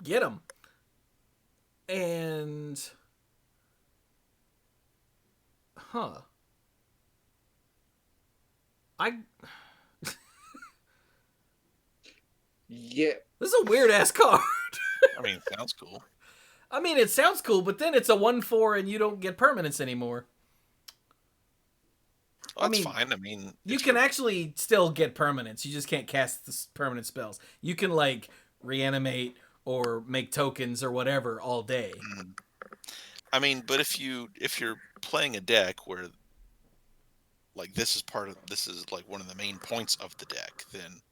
Get them. And... Huh. Yeah. This is a weird-ass card. I mean, it sounds cool. I mean, it sounds cool, but then it's a 1/4 and you don't get permanents anymore. Well, that's fine. I mean, you can actually still get permanents. You just can't cast the permanent spells. You can, like, reanimate or make tokens or whatever all day. I mean, but if you're playing a deck where, like, this is like one of the main points of the deck, then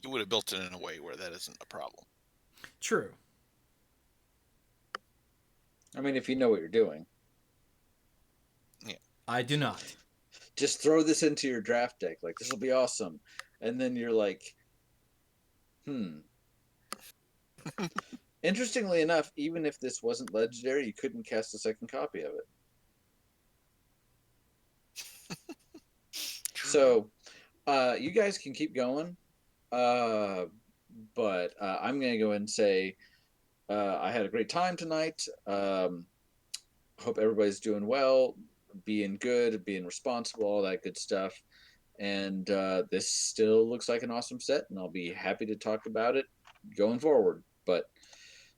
you would have built it in a way where that isn't a problem. True. I mean, if you know what you're doing. Yeah. I do not. Just throw this into your draft deck. Like, this will be awesome. And then you're like, Interestingly enough, even if this wasn't legendary, you couldn't cast a second copy of it. So, you guys can keep going. But I'm going to go ahead and say I had a great time tonight. Hope everybody's doing well, being good, being responsible, all that good stuff. And this still looks like an awesome set, and I'll be happy to talk about it going forward. But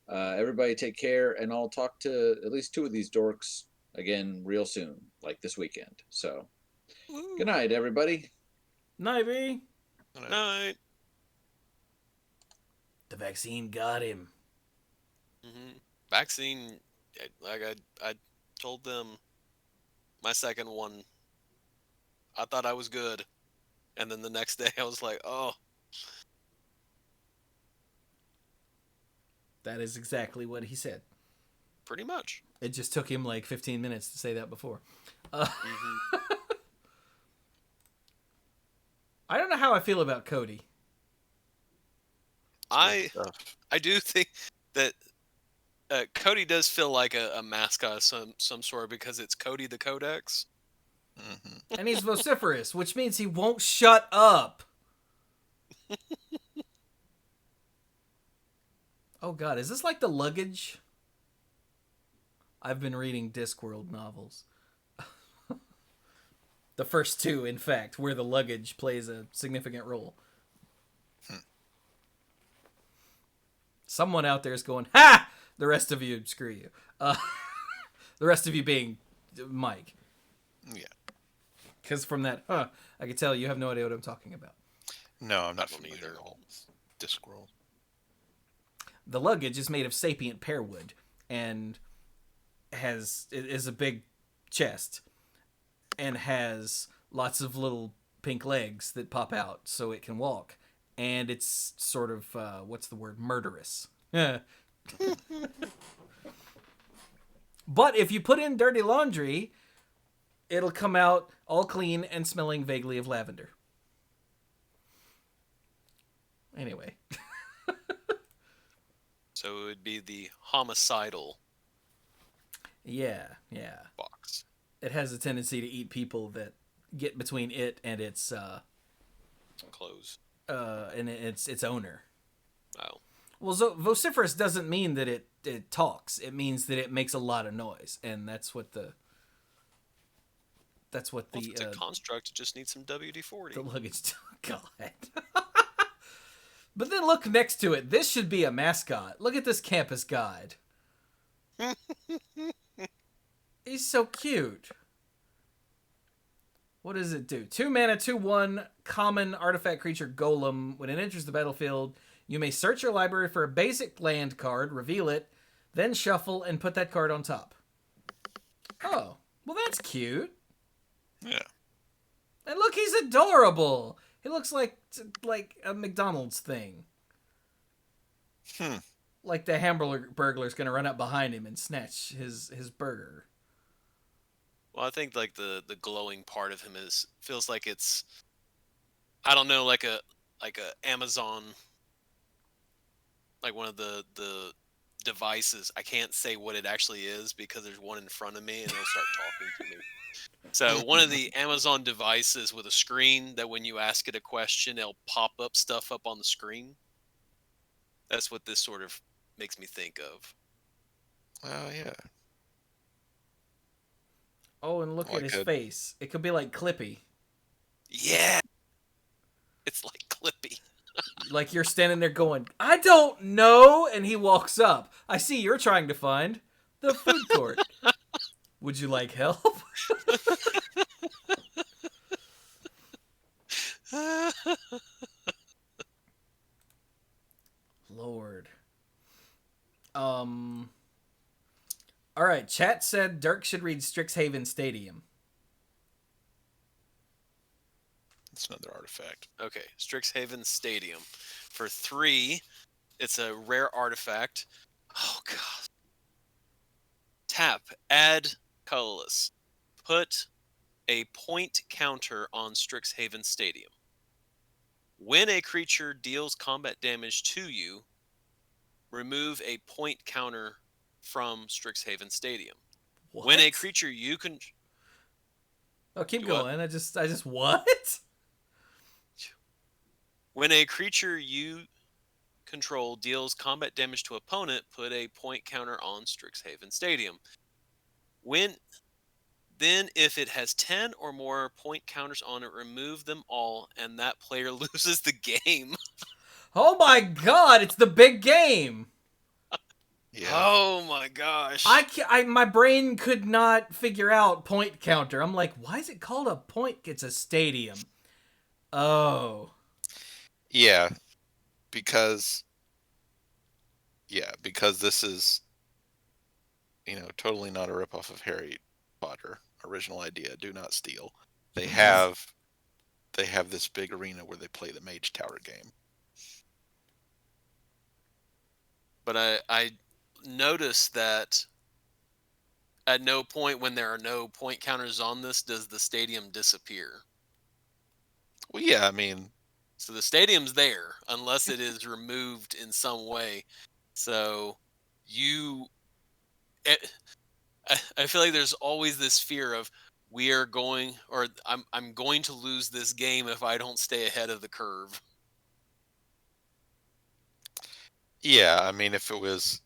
everybody take care, and I'll talk to at least 2 of these dorks again real soon, like this weekend. So, good night, everybody. Night, V. Night. The vaccine got him. Mm-hmm. Vaccine, like I told them, my second one, I thought I was good, and then the next day I was like, oh. That is exactly what he said. Pretty much. It just took him like 15 minutes to say that before. I don't know how I feel about Cody. I do think that Cody does feel like a mascot of some sort because it's Cody the Codex. Mm-hmm. And he's vociferous, which means he won't shut up. Oh god, is this like the luggage? I've been reading Discworld novels. The first two, in fact, where the luggage plays a significant role. Someone out there is going, ha! The rest of you, screw you. The rest of you being Mike. Yeah. Because from that, I can tell you have no idea what I'm talking about. No, I'm not familiar at all with Discworld. The luggage is made of sapient pearwood and is a big chest and has lots of little pink legs that pop out so it can walk. And it's sort of, what's the word? Murderous. But if you put in dirty laundry, it'll come out all clean and smelling vaguely of lavender. Anyway. So it would be the homicidal Yeah. box. It has a tendency to eat people that get between it and its Clothes. and its owner. Oh. Well, vociferous doesn't mean that it talks. It means that it makes a lot of noise, and that's what the Well, if it's a construct, it just needs some WD-40. the luggage. God. But then look next to it. This should be a mascot. Look at this campus guide. He's so cute. What does it do? 2 mana, 2/1, common artifact creature golem. When it enters the battlefield, you may search your library for a basic land card, reveal it, then shuffle and put that card on top. Oh, well that's cute. Yeah. And look, he's adorable. He looks like a McDonald's thing. Like the hamburger's gonna run up behind him and snatch his burger. Well, I think like the glowing part of him feels like it's, I don't know, like a Amazon, like one of the devices. I can't say what it actually is because there's one in front of me and it'll start talking to me. So one of the Amazon devices with a screen that when you ask it a question, it'll pop up stuff up on the screen. That's what this sort of makes me think of. Oh, yeah. Oh, and look at his face. It could be like Clippy. Yeah. It's like Clippy. Like you're standing there going, I don't know, and he walks up. I see you're trying to find the food court. Would you like help? Lord. All right, chat said Dirk should read Strixhaven Stadium. It's another artifact. Okay, Strixhaven Stadium. For 3, it's a rare artifact. Oh, God. Tap, add colorless. Put a point counter on Strixhaven Stadium. When a creature deals combat damage to you, remove a point counter from Strixhaven Stadium. What? When a creature you can... Oh, keep Do going. what? I just what? When a creature you control deals combat damage to opponent, put a point counter on Strixhaven Stadium. Then if it has 10 or more point counters on it, remove them all, and that player loses the game. Oh my God! It's the big game. Yeah. Oh my gosh! My brain could not figure out point counter. I'm like, why is it called a point? It's a stadium. Oh. Yeah, because this is, totally not a ripoff of Harry Potter. Original idea, do not steal. They have this big arena where they play the Mage Tower game. But I noticed that at no point when there are no point counters on this does the stadium disappear. Well, yeah, I mean... So the stadium's there unless it is removed in some way. So you... I feel like there's always this fear of I'm going to lose this game if I don't stay ahead of the curve. Yeah, I mean, if it was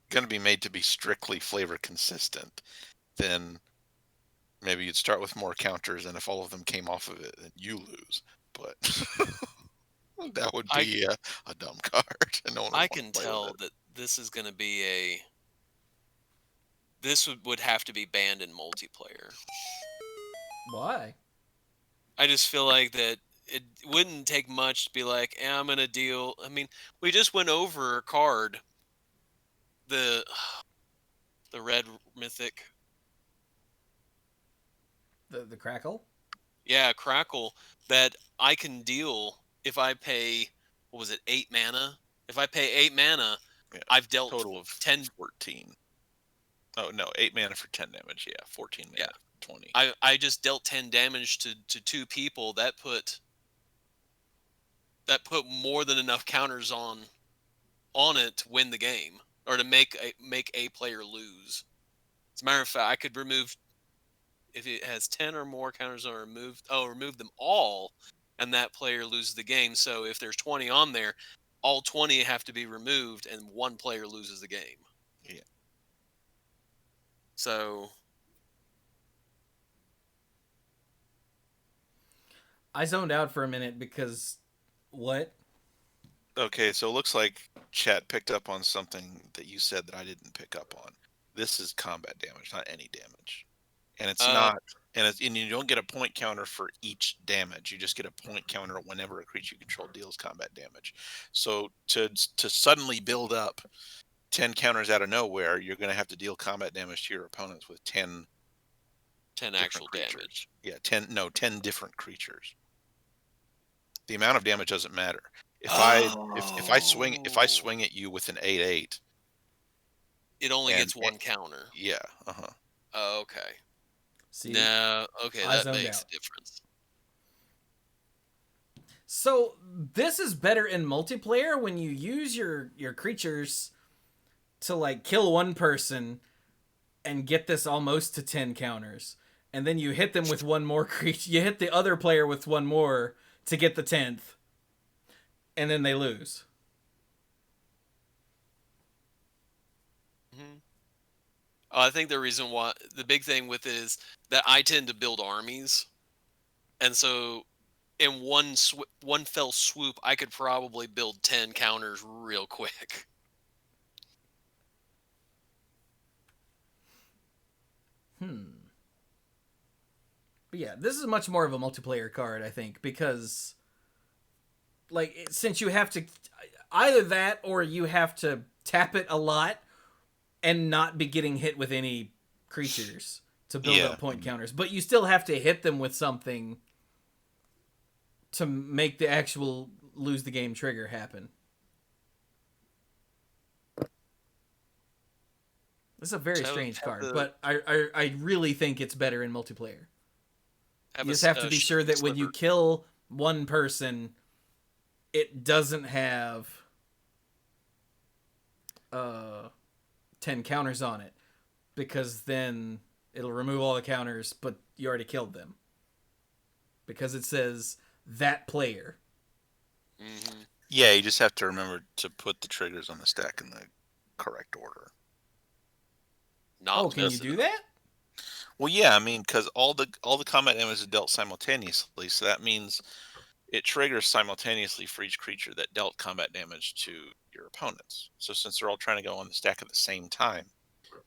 going to be made to be strictly flavor consistent, then maybe you'd start with more counters, and if all of them came off of it, then you lose. But that would be a dumb card. And no one would I want can to play tell with it. that this is going to be this would have to be banned in multiplayer. Why? I just feel like that it wouldn't take much to be like, I'm going to deal. I mean, we just went over a card, the red mythic. The Crackle? Yeah, Crackle, that I can deal if I pay, 8 mana? If I pay 8 mana, yeah, I've dealt total of 14. Oh, no, 8 mana for 10 damage. Yeah, 14 mana for 20. I just dealt 10 damage to 2 people. That put more than enough counters on it to win the game, or to make a player lose. As a matter of fact, I could remove, if it has 10 or more counters on remove them all, and that player loses the game. So if there's 20 on there, all 20 have to be removed, and one player loses the game. Yeah. So I zoned out for a minute because what? Okay, so it looks like chat picked up on something that you said that I didn't pick up on. This is combat damage, not any damage. And it's not, and you don't get a point counter for each damage. You just get a point counter whenever a creature you control deals combat damage. So to suddenly build up 10 counters out of nowhere, you're going to have to deal combat damage to your opponents with 10 actual creatures. damage. Yeah, 10 different creatures. The amount of damage doesn't matter. If I swing at you with an 8/8, it only gets one counter. Yeah. Oh, okay. See, no, okay, that makes a difference. So this is better in multiplayer when you use your creatures to like kill one person and get this almost to 10 counters, and then you hit them with one more creature. You hit the other player with one more to get the 10th, and then they lose. Mm-hmm. I think the big thing with it is that I tend to build armies, and so in one fell swoop, I could probably build 10 counters real quick. But yeah, this is much more of a multiplayer card, I think, because like since you have to either that or you have to tap it a lot and not be getting hit with any creatures to build up point counters, but you still have to hit them with something to make the actual lose the game trigger happen. This is a very strange card, but I really think it's better in multiplayer. You just have to be sure that when you kill one person, it doesn't have 10 counters on it, because then it'll remove all the counters, but you already killed them. Because it says that player. Mm-hmm. Yeah, you just have to remember to put the triggers on the stack in the correct order. Can you do that? Well, yeah, I mean, because all the combat damage is dealt simultaneously, so that means it triggers simultaneously for each creature that dealt combat damage to your opponents. So since they're all trying to go on the stack at the same time,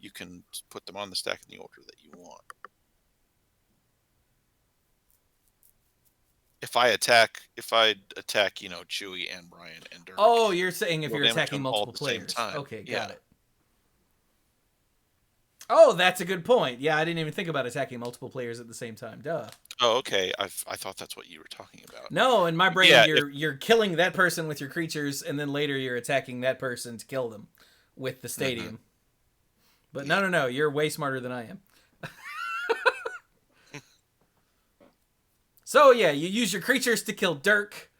you can put them on the stack in the order that you want. If I attack, Chewie and Brian and Dirk. Oh, you're saying if you're attacking multiple players. Okay, got it. Oh, that's a good point. Yeah, I didn't even think about attacking multiple players at the same time. Duh. Oh, okay. I thought that's what you were talking about. No, in my brain, Yeah, you're killing that person with your creatures, and then later you're attacking that person to kill them with the stadium. But no, you're way smarter than I am. So yeah, you use your creatures to kill Dirk,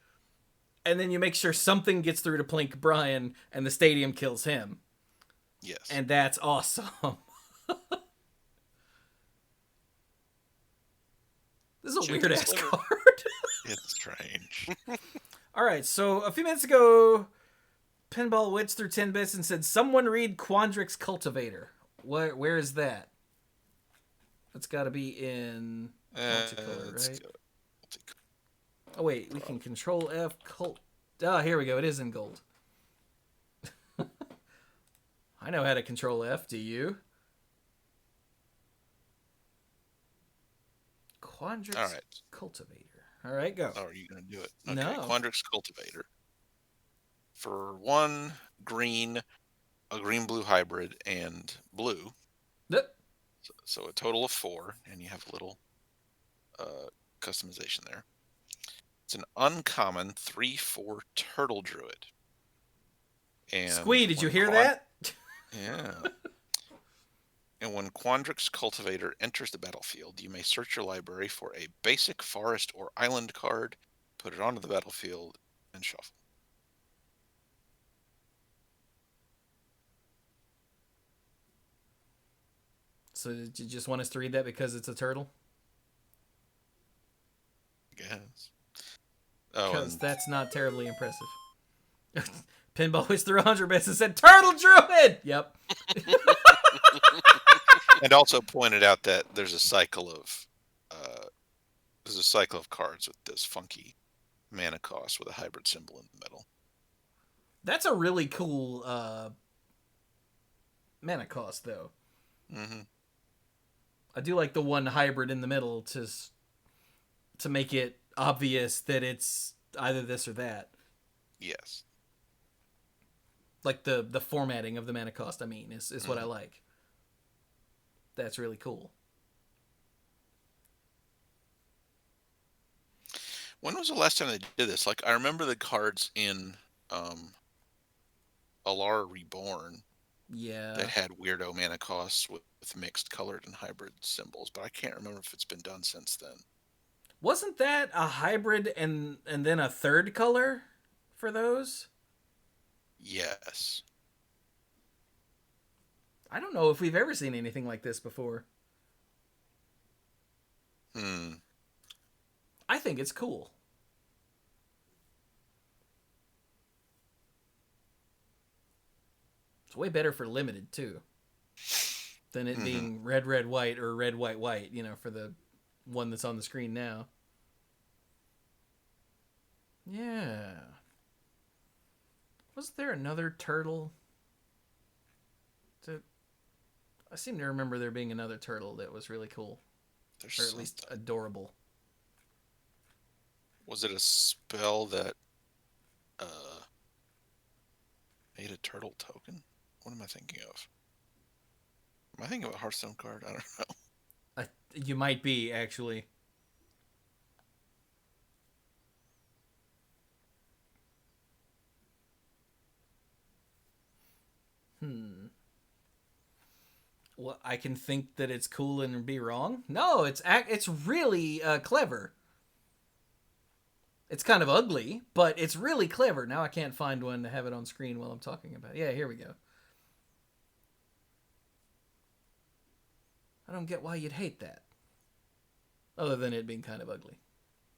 and then you make sure something gets through to Plink Brian, and the stadium kills him. Yes. And that's awesome. This is a weird ass card. It's strange. All right, so a few minutes ago, Pinball Wits through 10 bits and said, "Someone read Quandrix Cultivator." Where is that? That's got to be in multicolor, right? Oh wait, we can Control F cult. Ah, here we go. It is in gold. I know how to Control F. Do you? Quandrix All right. Cultivator. All right, go. Oh, are you going to do it? Okay. No. Quandrix Cultivator. For 1 green, a green-blue hybrid, and blue. Yep. So a total of 4, and you have a little customization there. It's an uncommon 3/4 turtle druid. And Squee, did you hear that? Yeah. And when Quandrix Cultivator enters the battlefield, you may search your library for a basic forest or island card, put it onto the battlefield, and shuffle. So did you just want us to read that because it's a turtle? I guess. Because that's not terribly impressive. Pinball was through 100 bits and said, "Turtle Druid!" Yep. And also pointed out that there's a cycle of cards with this funky mana cost with a hybrid symbol in the middle. That's a really cool mana cost, though. Mm-hmm. I do like the one hybrid in the middle to make it obvious that it's either this or that. Yes. Like the formatting of the mana cost, I mean, is what I like. That's really cool. When was the last time they did this? Like, I remember the cards in Alara Reborn. Yeah. That had weirdo mana costs with mixed colored and hybrid symbols, but I can't remember if it's been done since then. Wasn't that a hybrid and then a third color for those? Yes. I don't know if we've ever seen anything like this before. I think it's cool. It's way better for limited, too. Than it being red, red, white, or red, white, white, for the one that's on the screen now. Yeah. Wasn't there another turtle? I seem to remember there being another turtle that was really cool. Or at least adorable. Was it a spell that made a turtle token? What am I thinking of? Am I thinking of a Hearthstone card? I don't know. You might be, actually. Well, I can think that it's cool and be wrong. No, it's really clever. It's kind of ugly, but it's really clever. Now I can't find one to have it on screen while I'm talking about it. Yeah, here we go. I don't get why you'd hate that. Other than it being kind of ugly.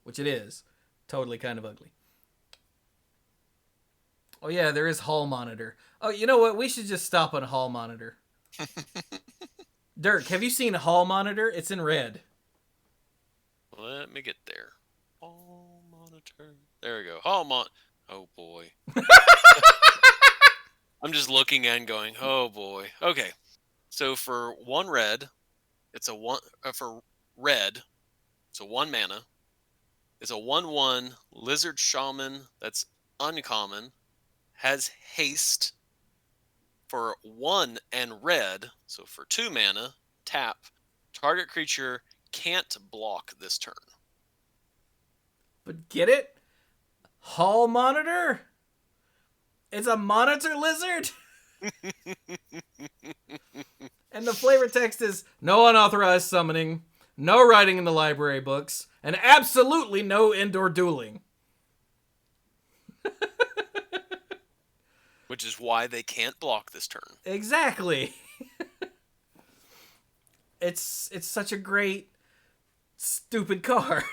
Which it is. Totally kind of ugly. Oh yeah, there is Hall Monitor. Oh, you know what? We should just stop on Hall Monitor. Dirk, have you seen Hall Monitor? It's in red. Let me get there. Hall Monitor. There we go. Oh boy. I'm just looking and going, oh boy. Okay. So for 1 red, it's a 1 for red. It's a 1 mana. It's a 1/1 lizard shaman that's uncommon, has haste, For 1 and red, so for 2 mana, tap, target creature can't block this turn. But get it? Hall monitor? It's a monitor lizard? And the flavor text is no unauthorized summoning, no writing in the library books, and absolutely no indoor dueling. Which is why they can't block this turn. Exactly. It's such a great, stupid card.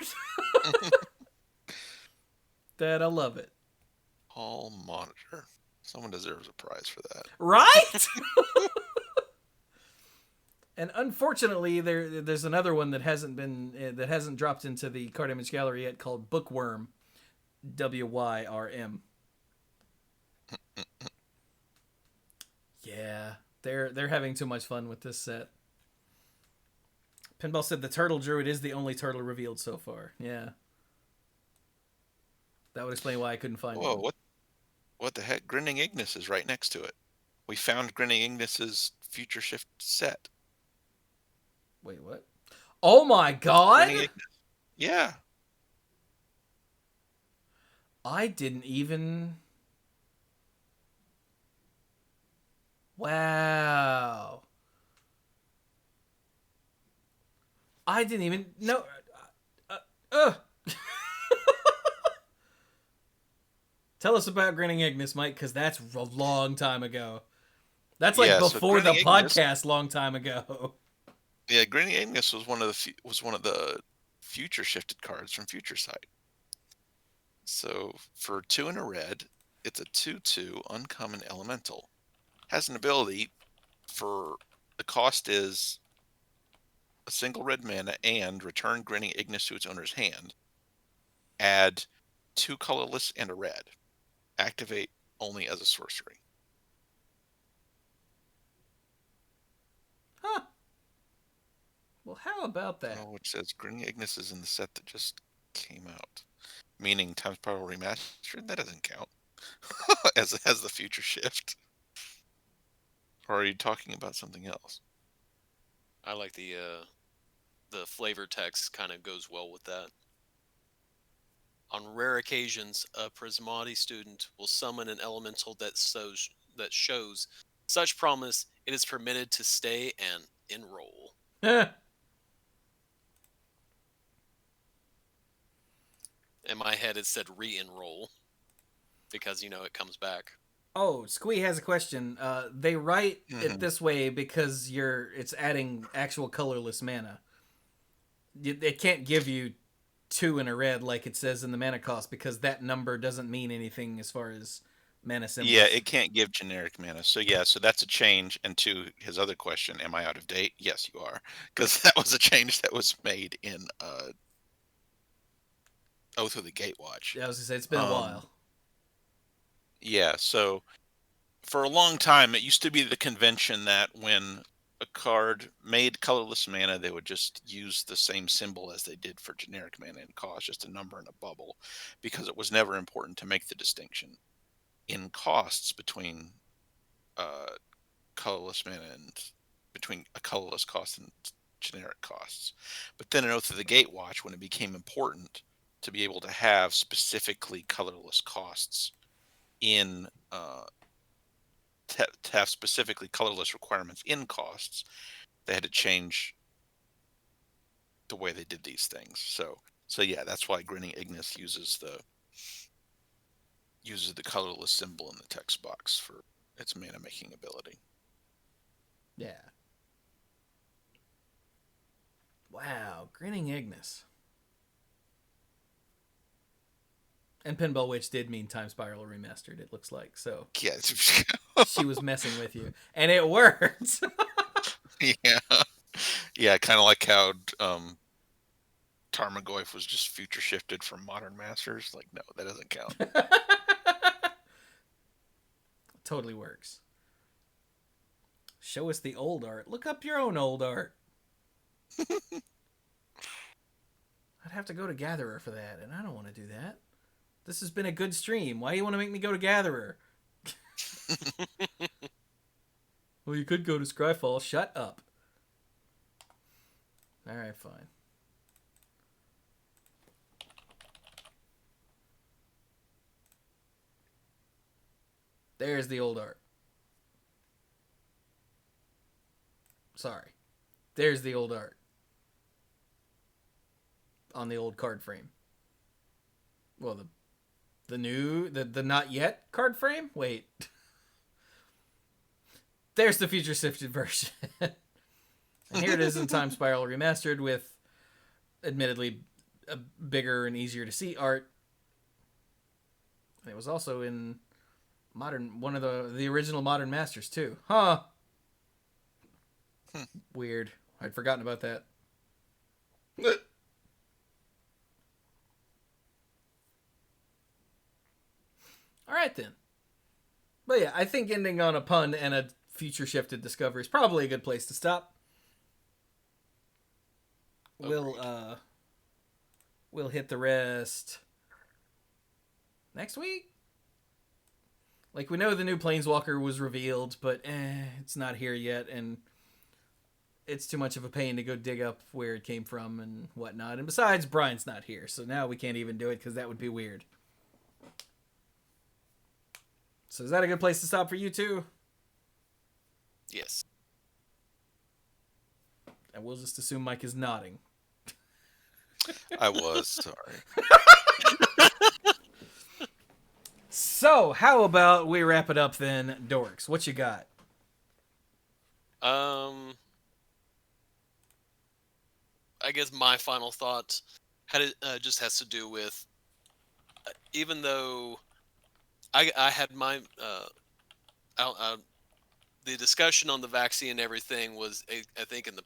That I love it. Hall monitor. Someone deserves a prize for that. Right? And unfortunately, there's another one that hasn't dropped into the card image gallery yet called Bookworm. WYRM. Yeah, they're having too much fun with this set. Pinball said the Turtle Druid is the only turtle revealed so far. Yeah. That would explain why I couldn't find one. Whoa, what the heck? Grinning Ignis is right next to it. We found Grinning Ignis's Future Shift set. Wait, what? Oh my god! Yeah. I didn't even... Wow. I didn't even know... Tell us about Grinning Ignis, Mike, because that's a long time ago. That's like before the podcast, long time ago. Yeah, Grinning Ignis was one of the future shifted cards from Future Sight. So for 2 and a red, it's a 2/2 uncommon elemental. Has an ability for the cost is a single red mana and return Grinning Ignis to its owner's hand. Add 2 colorless and a red. Activate only as a sorcery. Huh. Well, how about that? Oh, which says Grinning Ignis is in the set that just came out. Meaning Time Spiral Remastered? That doesn't count. as the future shift. Or are you talking about something else? I like the flavor text kind of goes well with that. On rare occasions, a Prismari student will summon an elemental that shows such promise it is permitted to stay and enroll. In my head, it said re-enroll because, it comes back. Oh, Squee has a question. They write it this way because it's adding actual colorless mana. It can't give you 2 in a red like it says in the mana cost because that number doesn't mean anything as far as mana symbols. Yeah, it can't give generic mana. So that's a change. And to his other question, am I out of date? Yes, you are. Because that was a change that was made in Oath of the Gatewatch. Yeah, I was going to say, it's been a while. Yeah, so for a long time, it used to be the convention that when a card made colorless mana, they would just use the same symbol as they did for generic mana and cost, just a number in a bubble, because it was never important to make the distinction in costs between colorless mana and between a colorless cost and generic costs. But then in Oath of the Gatewatch, when it became important to be able to have specifically colorless costs in to have specifically colorless requirements in costs, they had to change the way they did these things. So yeah, that's why Grinning Ignis uses the colorless symbol in the text box for its mana making ability. Yeah. Wow, Grinning Ignis. And Pinball Witch did mean Time Spiral Remastered, it looks like. So yeah, she was messing with you. And it worked. Yeah, kind of like how Tarmogoyf was just future shifted from Modern Masters. Like, no, that doesn't count. Totally works. Show us the old art. Look up your own old art. I'd have to go to Gatherer for that, and I don't want to do that. This has been a good stream. Why do you want to make me go to Gatherer? Well, you could go to Scryfall. Shut up. Alright, fine. There's the old art. Sorry. There's the old art. On the old card frame. Well, the new, the not yet card frame? Wait. There's the future sifted version. And here it is in Time Spiral Remastered with, admittedly, a bigger and easier to see art. And it was also in one of the original Modern Masters too. Huh. Weird. I'd forgotten about that. Alright then. But yeah, I think ending on a pun and a future shifted discovery is probably a good place to stop. We'll hit the rest next week. Like, we know the new Planeswalker was revealed, but it's not here yet, and it's too much of a pain to go dig up where it came from and whatnot. And besides, Brian's not here, so now we can't even do it because that would be weird. So is that a good place to stop for you two? Yes. And we'll just assume Mike is nodding. I was, sorry. So, how about we wrap it up then, Dorks? What you got? I guess my final thought just has to do with, even though I had my the discussion on the vaccine and everything was, I think, in the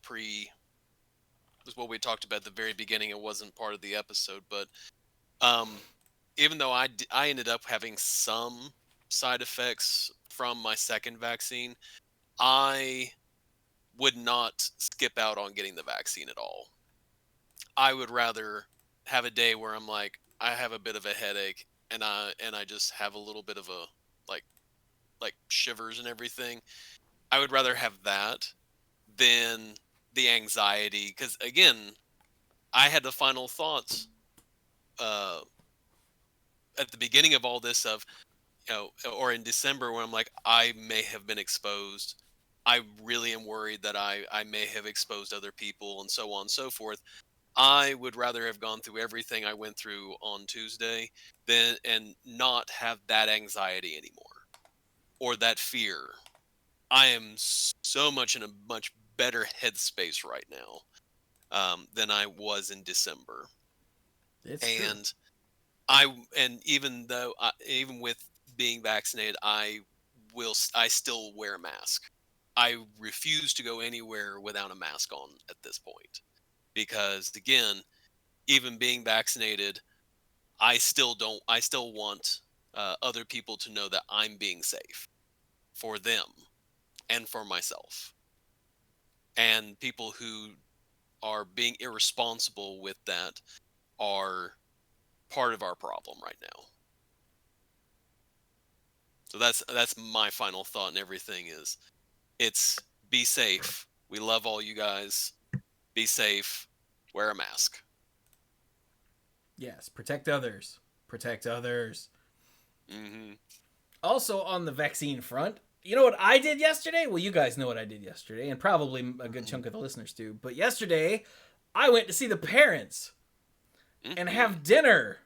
was what we talked about at the very beginning. It wasn't part of the episode, but even though I ended up having some side effects from my second vaccine, I would not skip out on getting the vaccine at all. I would rather have a day where I'm like, I have a bit of a headache and I just have a little bit of a like shivers and everything. I would rather have that than the anxiety, because again, I had the final thoughts at the beginning of all this of, or in December, when I'm like, I may have been exposed. I really am worried that I may have exposed other people, and so on and so forth. I would rather have gone through everything I went through on Tuesday and not have that anxiety anymore, or that fear. I am so much in a much better headspace right now than I was in December. It's true. And even though even with being vaccinated, I still wear a mask. I refuse to go anywhere without a mask on at this point, because again, even being vaccinated, I still want other people to know that I'm being safe for them and for myself. And people who are being irresponsible with that are part of our problem right now. So that's my final thought, and everything is, it's be safe. We love all you guys. Be safe. Wear a mask. Yes, protect others. Protect others. Mm-hmm. Also, on the vaccine front, you know what I did yesterday? Well, you guys know what I did yesterday, and probably a good chunk of the listeners do. But yesterday, I went to see the parents and have dinner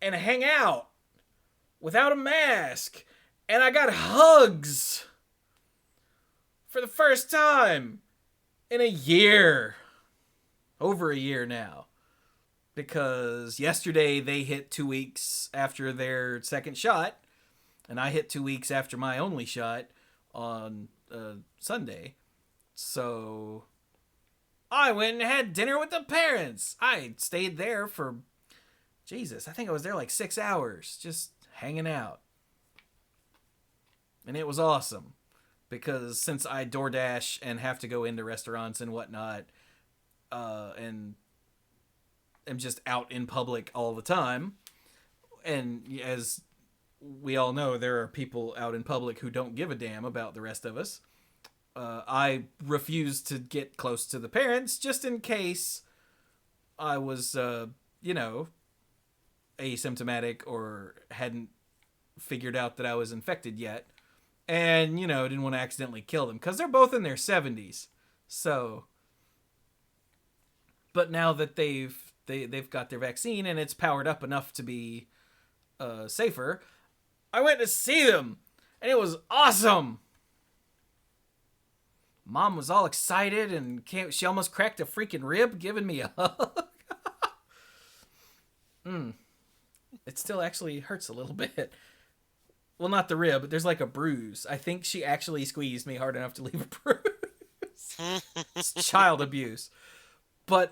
and hang out without a mask. And I got hugs for the first time in a year. Over a year now. Because yesterday they hit 2 weeks after their second shot, and I hit 2 weeks after my only shot on Sunday. So I went and had dinner with the parents. I stayed there for, Jesus, I think I was there like 6 hours, just hanging out. And it was awesome. Because since I DoorDash and have to go into restaurants and whatnot, and am just out in public all the time, and as we all know there are people out in public who don't give a damn about the rest of us. I refused to get close to the parents just in case I was, asymptomatic or hadn't figured out that I was infected yet. And, didn't want to accidentally kill them because they're both in their 70s. So, but now that they've got their vaccine and it's powered up enough to be safer, I went to see them and it was awesome. Mom was all excited and she almost cracked a freaking rib giving me a hug. It still actually hurts a little bit. Well, not the rib, but there's like a bruise. I think she actually squeezed me hard enough to leave a bruise. It's child abuse. But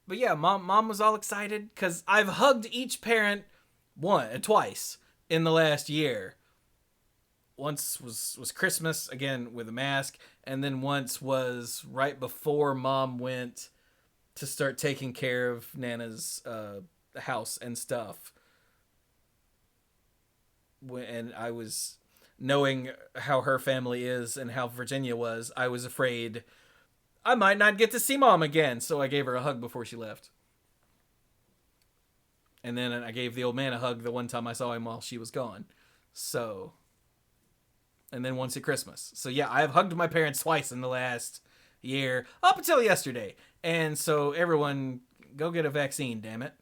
yeah, mom was all excited because I've hugged each parent twice in the last year. Once was Christmas, again with a mask, and then once was right before Mom went to start taking care of Nana's house and stuff. And I was, knowing how her family is and how Virginia was, I was afraid I might not get to see Mom again, so I gave her a hug before she left. And then I gave the old man a hug the one time I saw him while she was gone. So, and then once at Christmas. So yeah, I've hugged my parents twice in the last year, up until yesterday. And so everyone, go get a vaccine, damn it.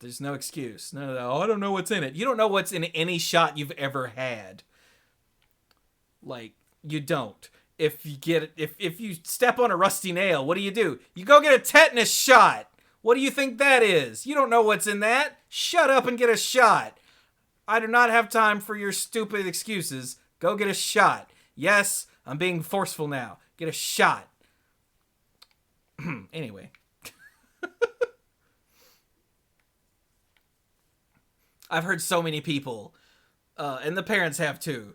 There's no excuse. No, I don't know what's in it. You don't know what's in any shot you've ever had. Like, you don't. If you step on a rusty nail, what do? You go get a tetanus shot. What do you think that is? You don't know what's in that. Shut up and get a shot. I do not have time for your stupid excuses. Go get a shot. Yes, I'm being forceful now. Get a shot. Anyway. I've heard so many people, and the parents have too.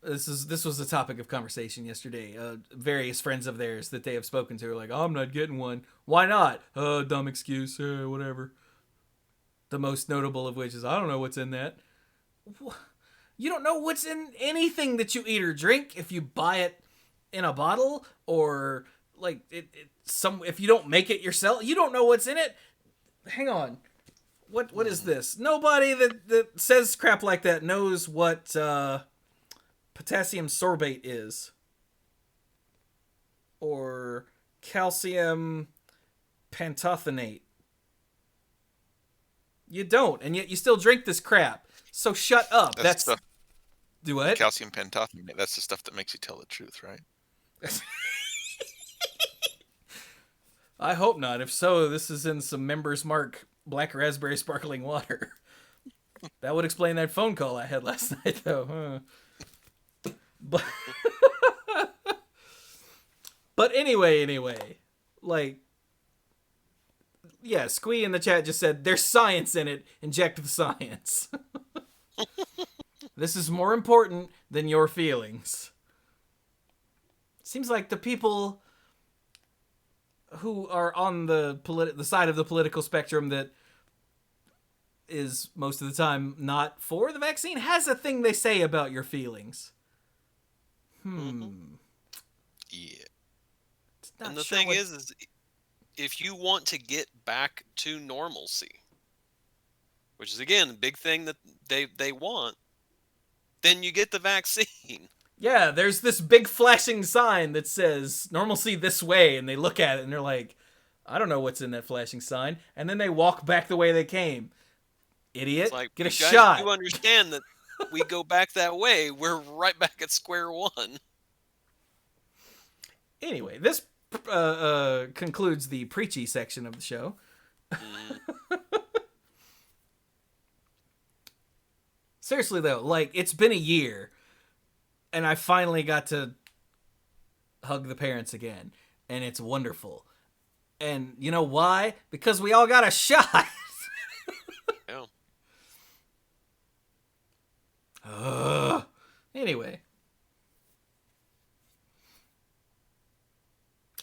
This was the topic of conversation yesterday. Various friends of theirs that they have spoken to are like, oh, I'm not getting one. Why not? Dumb excuse, whatever. The most notable of which is, I don't know what's in that. You don't know what's in anything that you eat or drink if you buy it in a bottle, or like if you don't make it yourself. You don't know what's in it. Hang on. What is this? Nobody that says crap like that knows what potassium sorbate is. Or calcium pantothenate. You don't, and yet you still drink this crap. So shut up. That's do what? Calcium pantothenate. That's the stuff that makes you tell the truth, right? I hope not. If so, this is in some Members Mark black raspberry sparkling water. That would explain that phone call I had last night, though. But anyway, like, yeah, Squee in the chat just said, there's science in it. Inject the science. This is more important than your feelings. Seems like the people who are on the side of the political spectrum that is most of the time not for the vaccine has a thing they say about your feelings. Yeah. And the thing is if you want to get back to normalcy, which is again the big thing that they want, then you get the vaccine. Yeah, there's this big flashing sign that says normalcy this way, and they look at it and they're like, I don't know what's in that flashing sign, and then they walk back the way they came. Idiot, like, get a shot. You understand that we go back that way, we're right back at square one. Anyway, this concludes the preachy section of the show. Seriously though, like, it's been a year and I finally got to hug the parents again, and it's wonderful. And you know why? Because we all got a shot. Yeah. Anyway.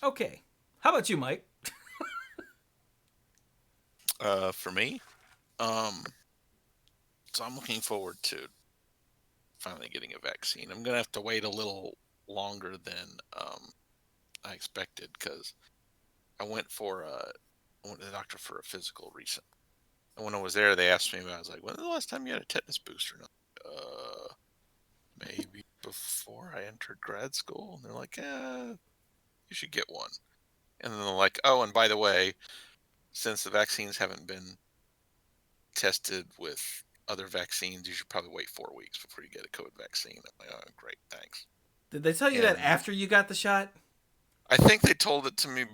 Okay. How about you, Mike? For me, so I'm looking forward to finally getting a vaccine. I'm gonna have to wait a little longer than I expected because I went to the doctor for a physical recently. And when I was there, they asked me about. I was like, "When was the last time you had a tetanus booster?" And I'm like, maybe before I entered grad school. And they're like, "Yeah, you should get one." And then they're like, "Oh, and by the way, since the vaccines haven't been tested with other vaccines, you should probably wait 4 weeks before you get a COVID vaccine." I'm like, "Oh, great, thanks." Did they tell you that after you got the shot? I think they told it to me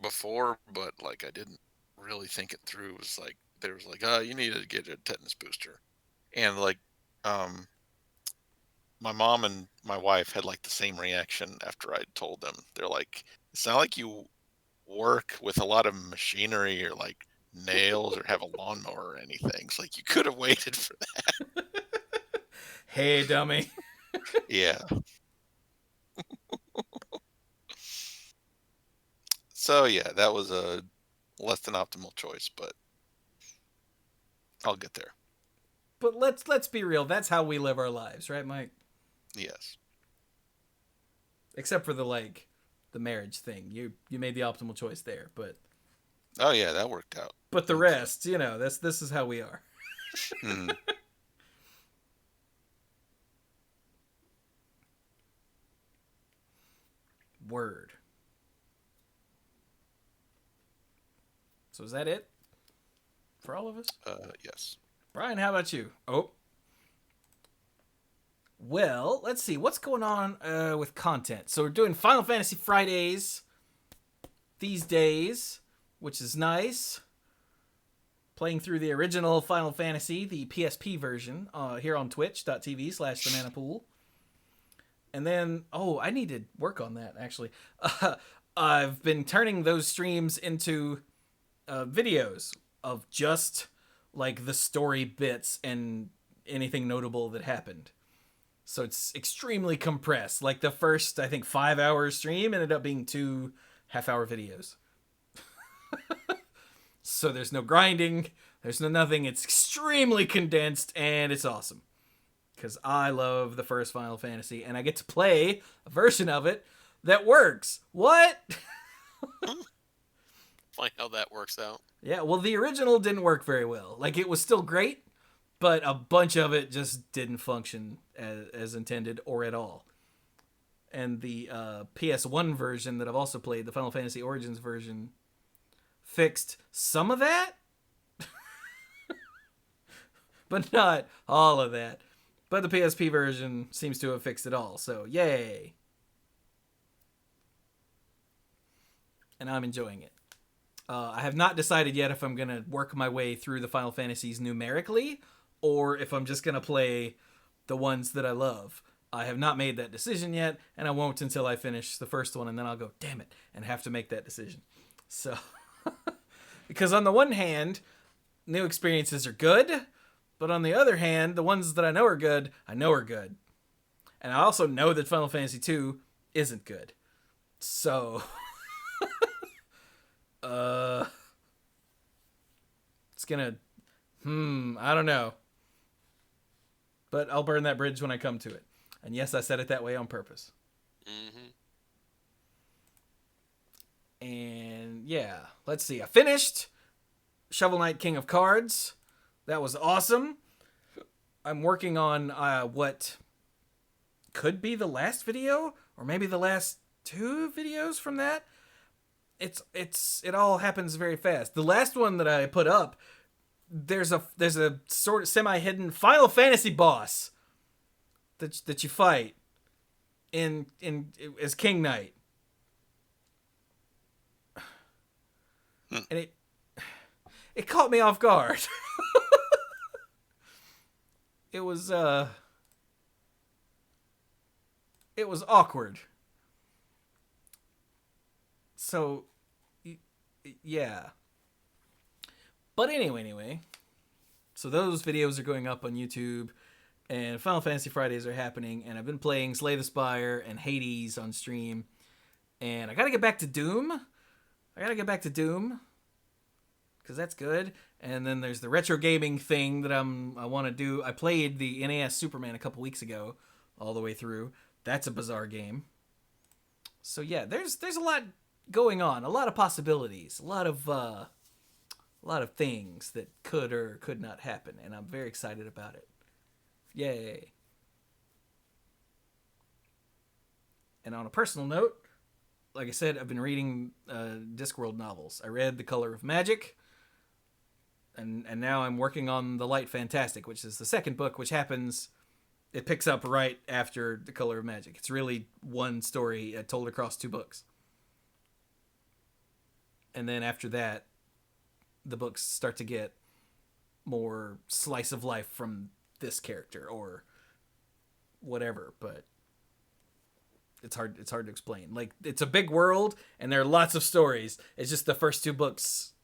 before, but like I didn't really think it through. It was like they was like, "Oh, you need to get a tetanus booster," and like, my mom and my wife had like the same reaction after I told them. They're like, "It's not like you work with a lot of machinery or like nails or have a lawnmower or anything. It's like you could have waited for that." Hey, dummy. Yeah. So yeah, that was a less than optimal choice, but I'll get there. But let's be real. That's how we live our lives, right, Mike? Yes. Except for the marriage thing. You made the optimal choice there, but Oh yeah, that worked out. But the rest, this is how we are. Mm. Word. So is that it for all of us? Yes. Brian, how about you? Oh. Well, let's see. What's going on with content? So we're doing Final Fantasy Fridays these days, which is nice. Playing through the original Final Fantasy, the PSP version, here on twitch.tv/TheManaPool. And then, I need to work on that, actually. I've been turning those streams into videos of just, like, the story bits and anything notable that happened. So it's extremely compressed. Like, the first, I think, 5-hour stream ended up being 2 half-hour videos. So there's no grinding, there's no nothing. It's extremely condensed, and it's awesome. Because I love the first Final Fantasy, and I get to play a version of it that works. What? Funny how that works out. Yeah, well, the original didn't work very well. Like, it was still great, but a bunch of it just didn't function as intended or at all. And the PS1 version that I've also played, the Final Fantasy Origins version, fixed some of that, but not all of that. But the PSP version seems to have fixed it all, so yay. And I'm enjoying it. I have not decided yet if I'm going to work my way through the Final Fantasies numerically, or if I'm just going to play the ones that I love. I have not made that decision yet, and I won't until I finish the first one, and then I'll go, damn it, and have to make that decision. So, because on the one hand, new experiences are good, but on the other hand, the ones that I know are good. And I also know that Final Fantasy 2 isn't good. So, it's gonna, I don't know. But I'll burn that bridge when I come to it. And yes, I said it that way on purpose. Mm-hmm. And yeah, let's see. I finished Shovel Knight King of Cards. That was awesome. I'm working on what could be the last video, or maybe the last 2 videos from that. It all happens very fast. The last one that I put up, there's a sort of semi-hidden Final Fantasy boss that you fight in as King Knight. And it caught me off guard. It was awkward. So, yeah. But anyway. So those videos are going up on YouTube, and Final Fantasy Fridays are happening, and I've been playing Slay the Spire and Hades on stream, and I gotta get back to Doom. because that's good. And then there's the retro gaming thing that I want to do. I played the NES Superman a couple weeks ago, all the way through. That's a bizarre game. So yeah, there's a lot going on, a lot of possibilities, a lot of things that could or could not happen, and I'm very excited about it. Yay! And on a personal note, like I said, I've been reading Discworld novels. I read The Color of Magic. And now I'm working on The Light Fantastic, which is the second book, which happens... It picks up right after The Color of Magic. It's really one story told across 2 books. And then after that, the books start to get more slice of life from this character or whatever, but it's hard to explain. Like, it's a big world, and there are lots of stories. It's just the first 2 books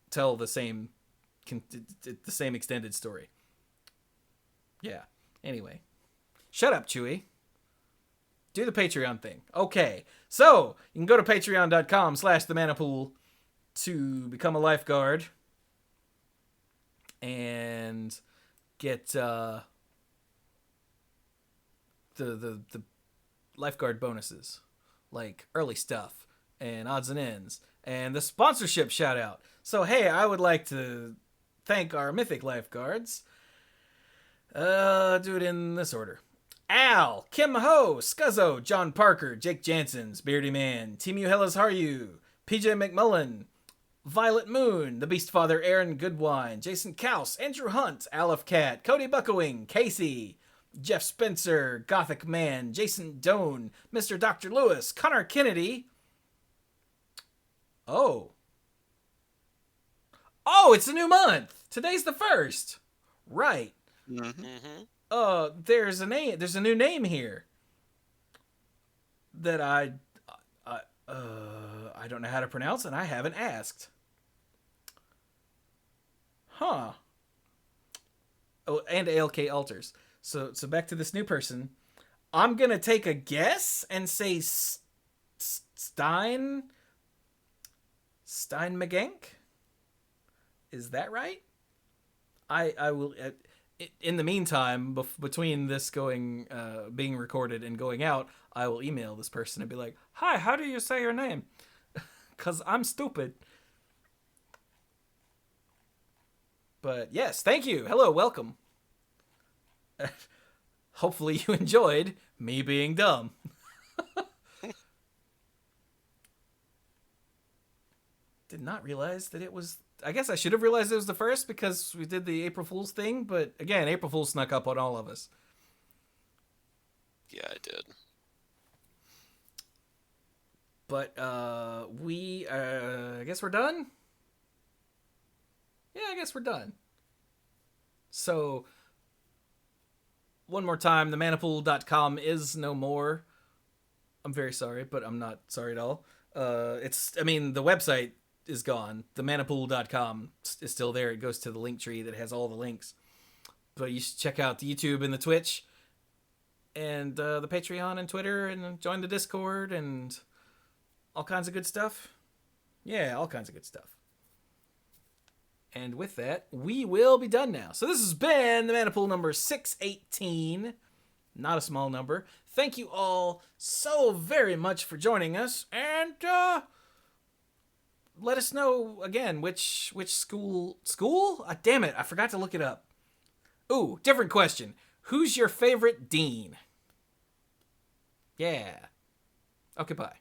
tell the same extended story. Yeah. Anyway. Shut up, Chewy. Do the Patreon thing. Okay. So, you can go to patreon.com/themanapool to become a lifeguard and get the lifeguard bonuses, like early stuff and odds and ends and the sponsorship shout out. So, hey, I would like to thank our mythic lifeguards. Do it in this order. Al, Kim Ho, Scuzzo, John Parker, Jake Janssens, Beardy Man, Timu Hellas Haryu, PJ McMullen, Violet Moon, The Beastfather Aaron Goodwine, Jason Kaus, Andrew Hunt, Aleph Cat, Cody Buckowing, Casey, Jeff Spencer, Gothic Man, Jason Doan, Mr. Dr. Lewis, Connor Kennedy. Oh, it's a new month. Today's the 1st. Right. Mm-hmm. There's a new name here that I don't know how to pronounce, and I haven't asked. Huh. Oh, and ALK Alters. So back to this new person. I'm gonna take a guess and say Stein McGank. Is that right? I will. In the meantime, between this being recorded and going out, I will email this person and be like, "Hi, how do you say your name?" Because I'm stupid. But yes, thank you. Hello, welcome. Hopefully you enjoyed me being dumb. Did not realize that it was... I guess I should have realized it was the 1st because we did the April Fool's thing, but again, April Fool's snuck up on all of us. Yeah, I did. But I guess we're done? Yeah, I guess we're done. So, one more time, themanapool.com is no more. I'm very sorry, but I'm not sorry at all. The website is gone. Themanapool.com is still there. It goes to the link tree that has all the links. But you should check out the YouTube and the Twitch and the Patreon and Twitter and join the Discord and all kinds of good stuff. Yeah, all kinds of good stuff. And with that, we will be done now. So this has been the Manapool number 618. Not a small number. Thank you all so very much for joining us. And let us know, again, which school... School? Damn it, I forgot to look it up. Ooh, different question. Who's your favorite dean? Yeah. Okay, bye.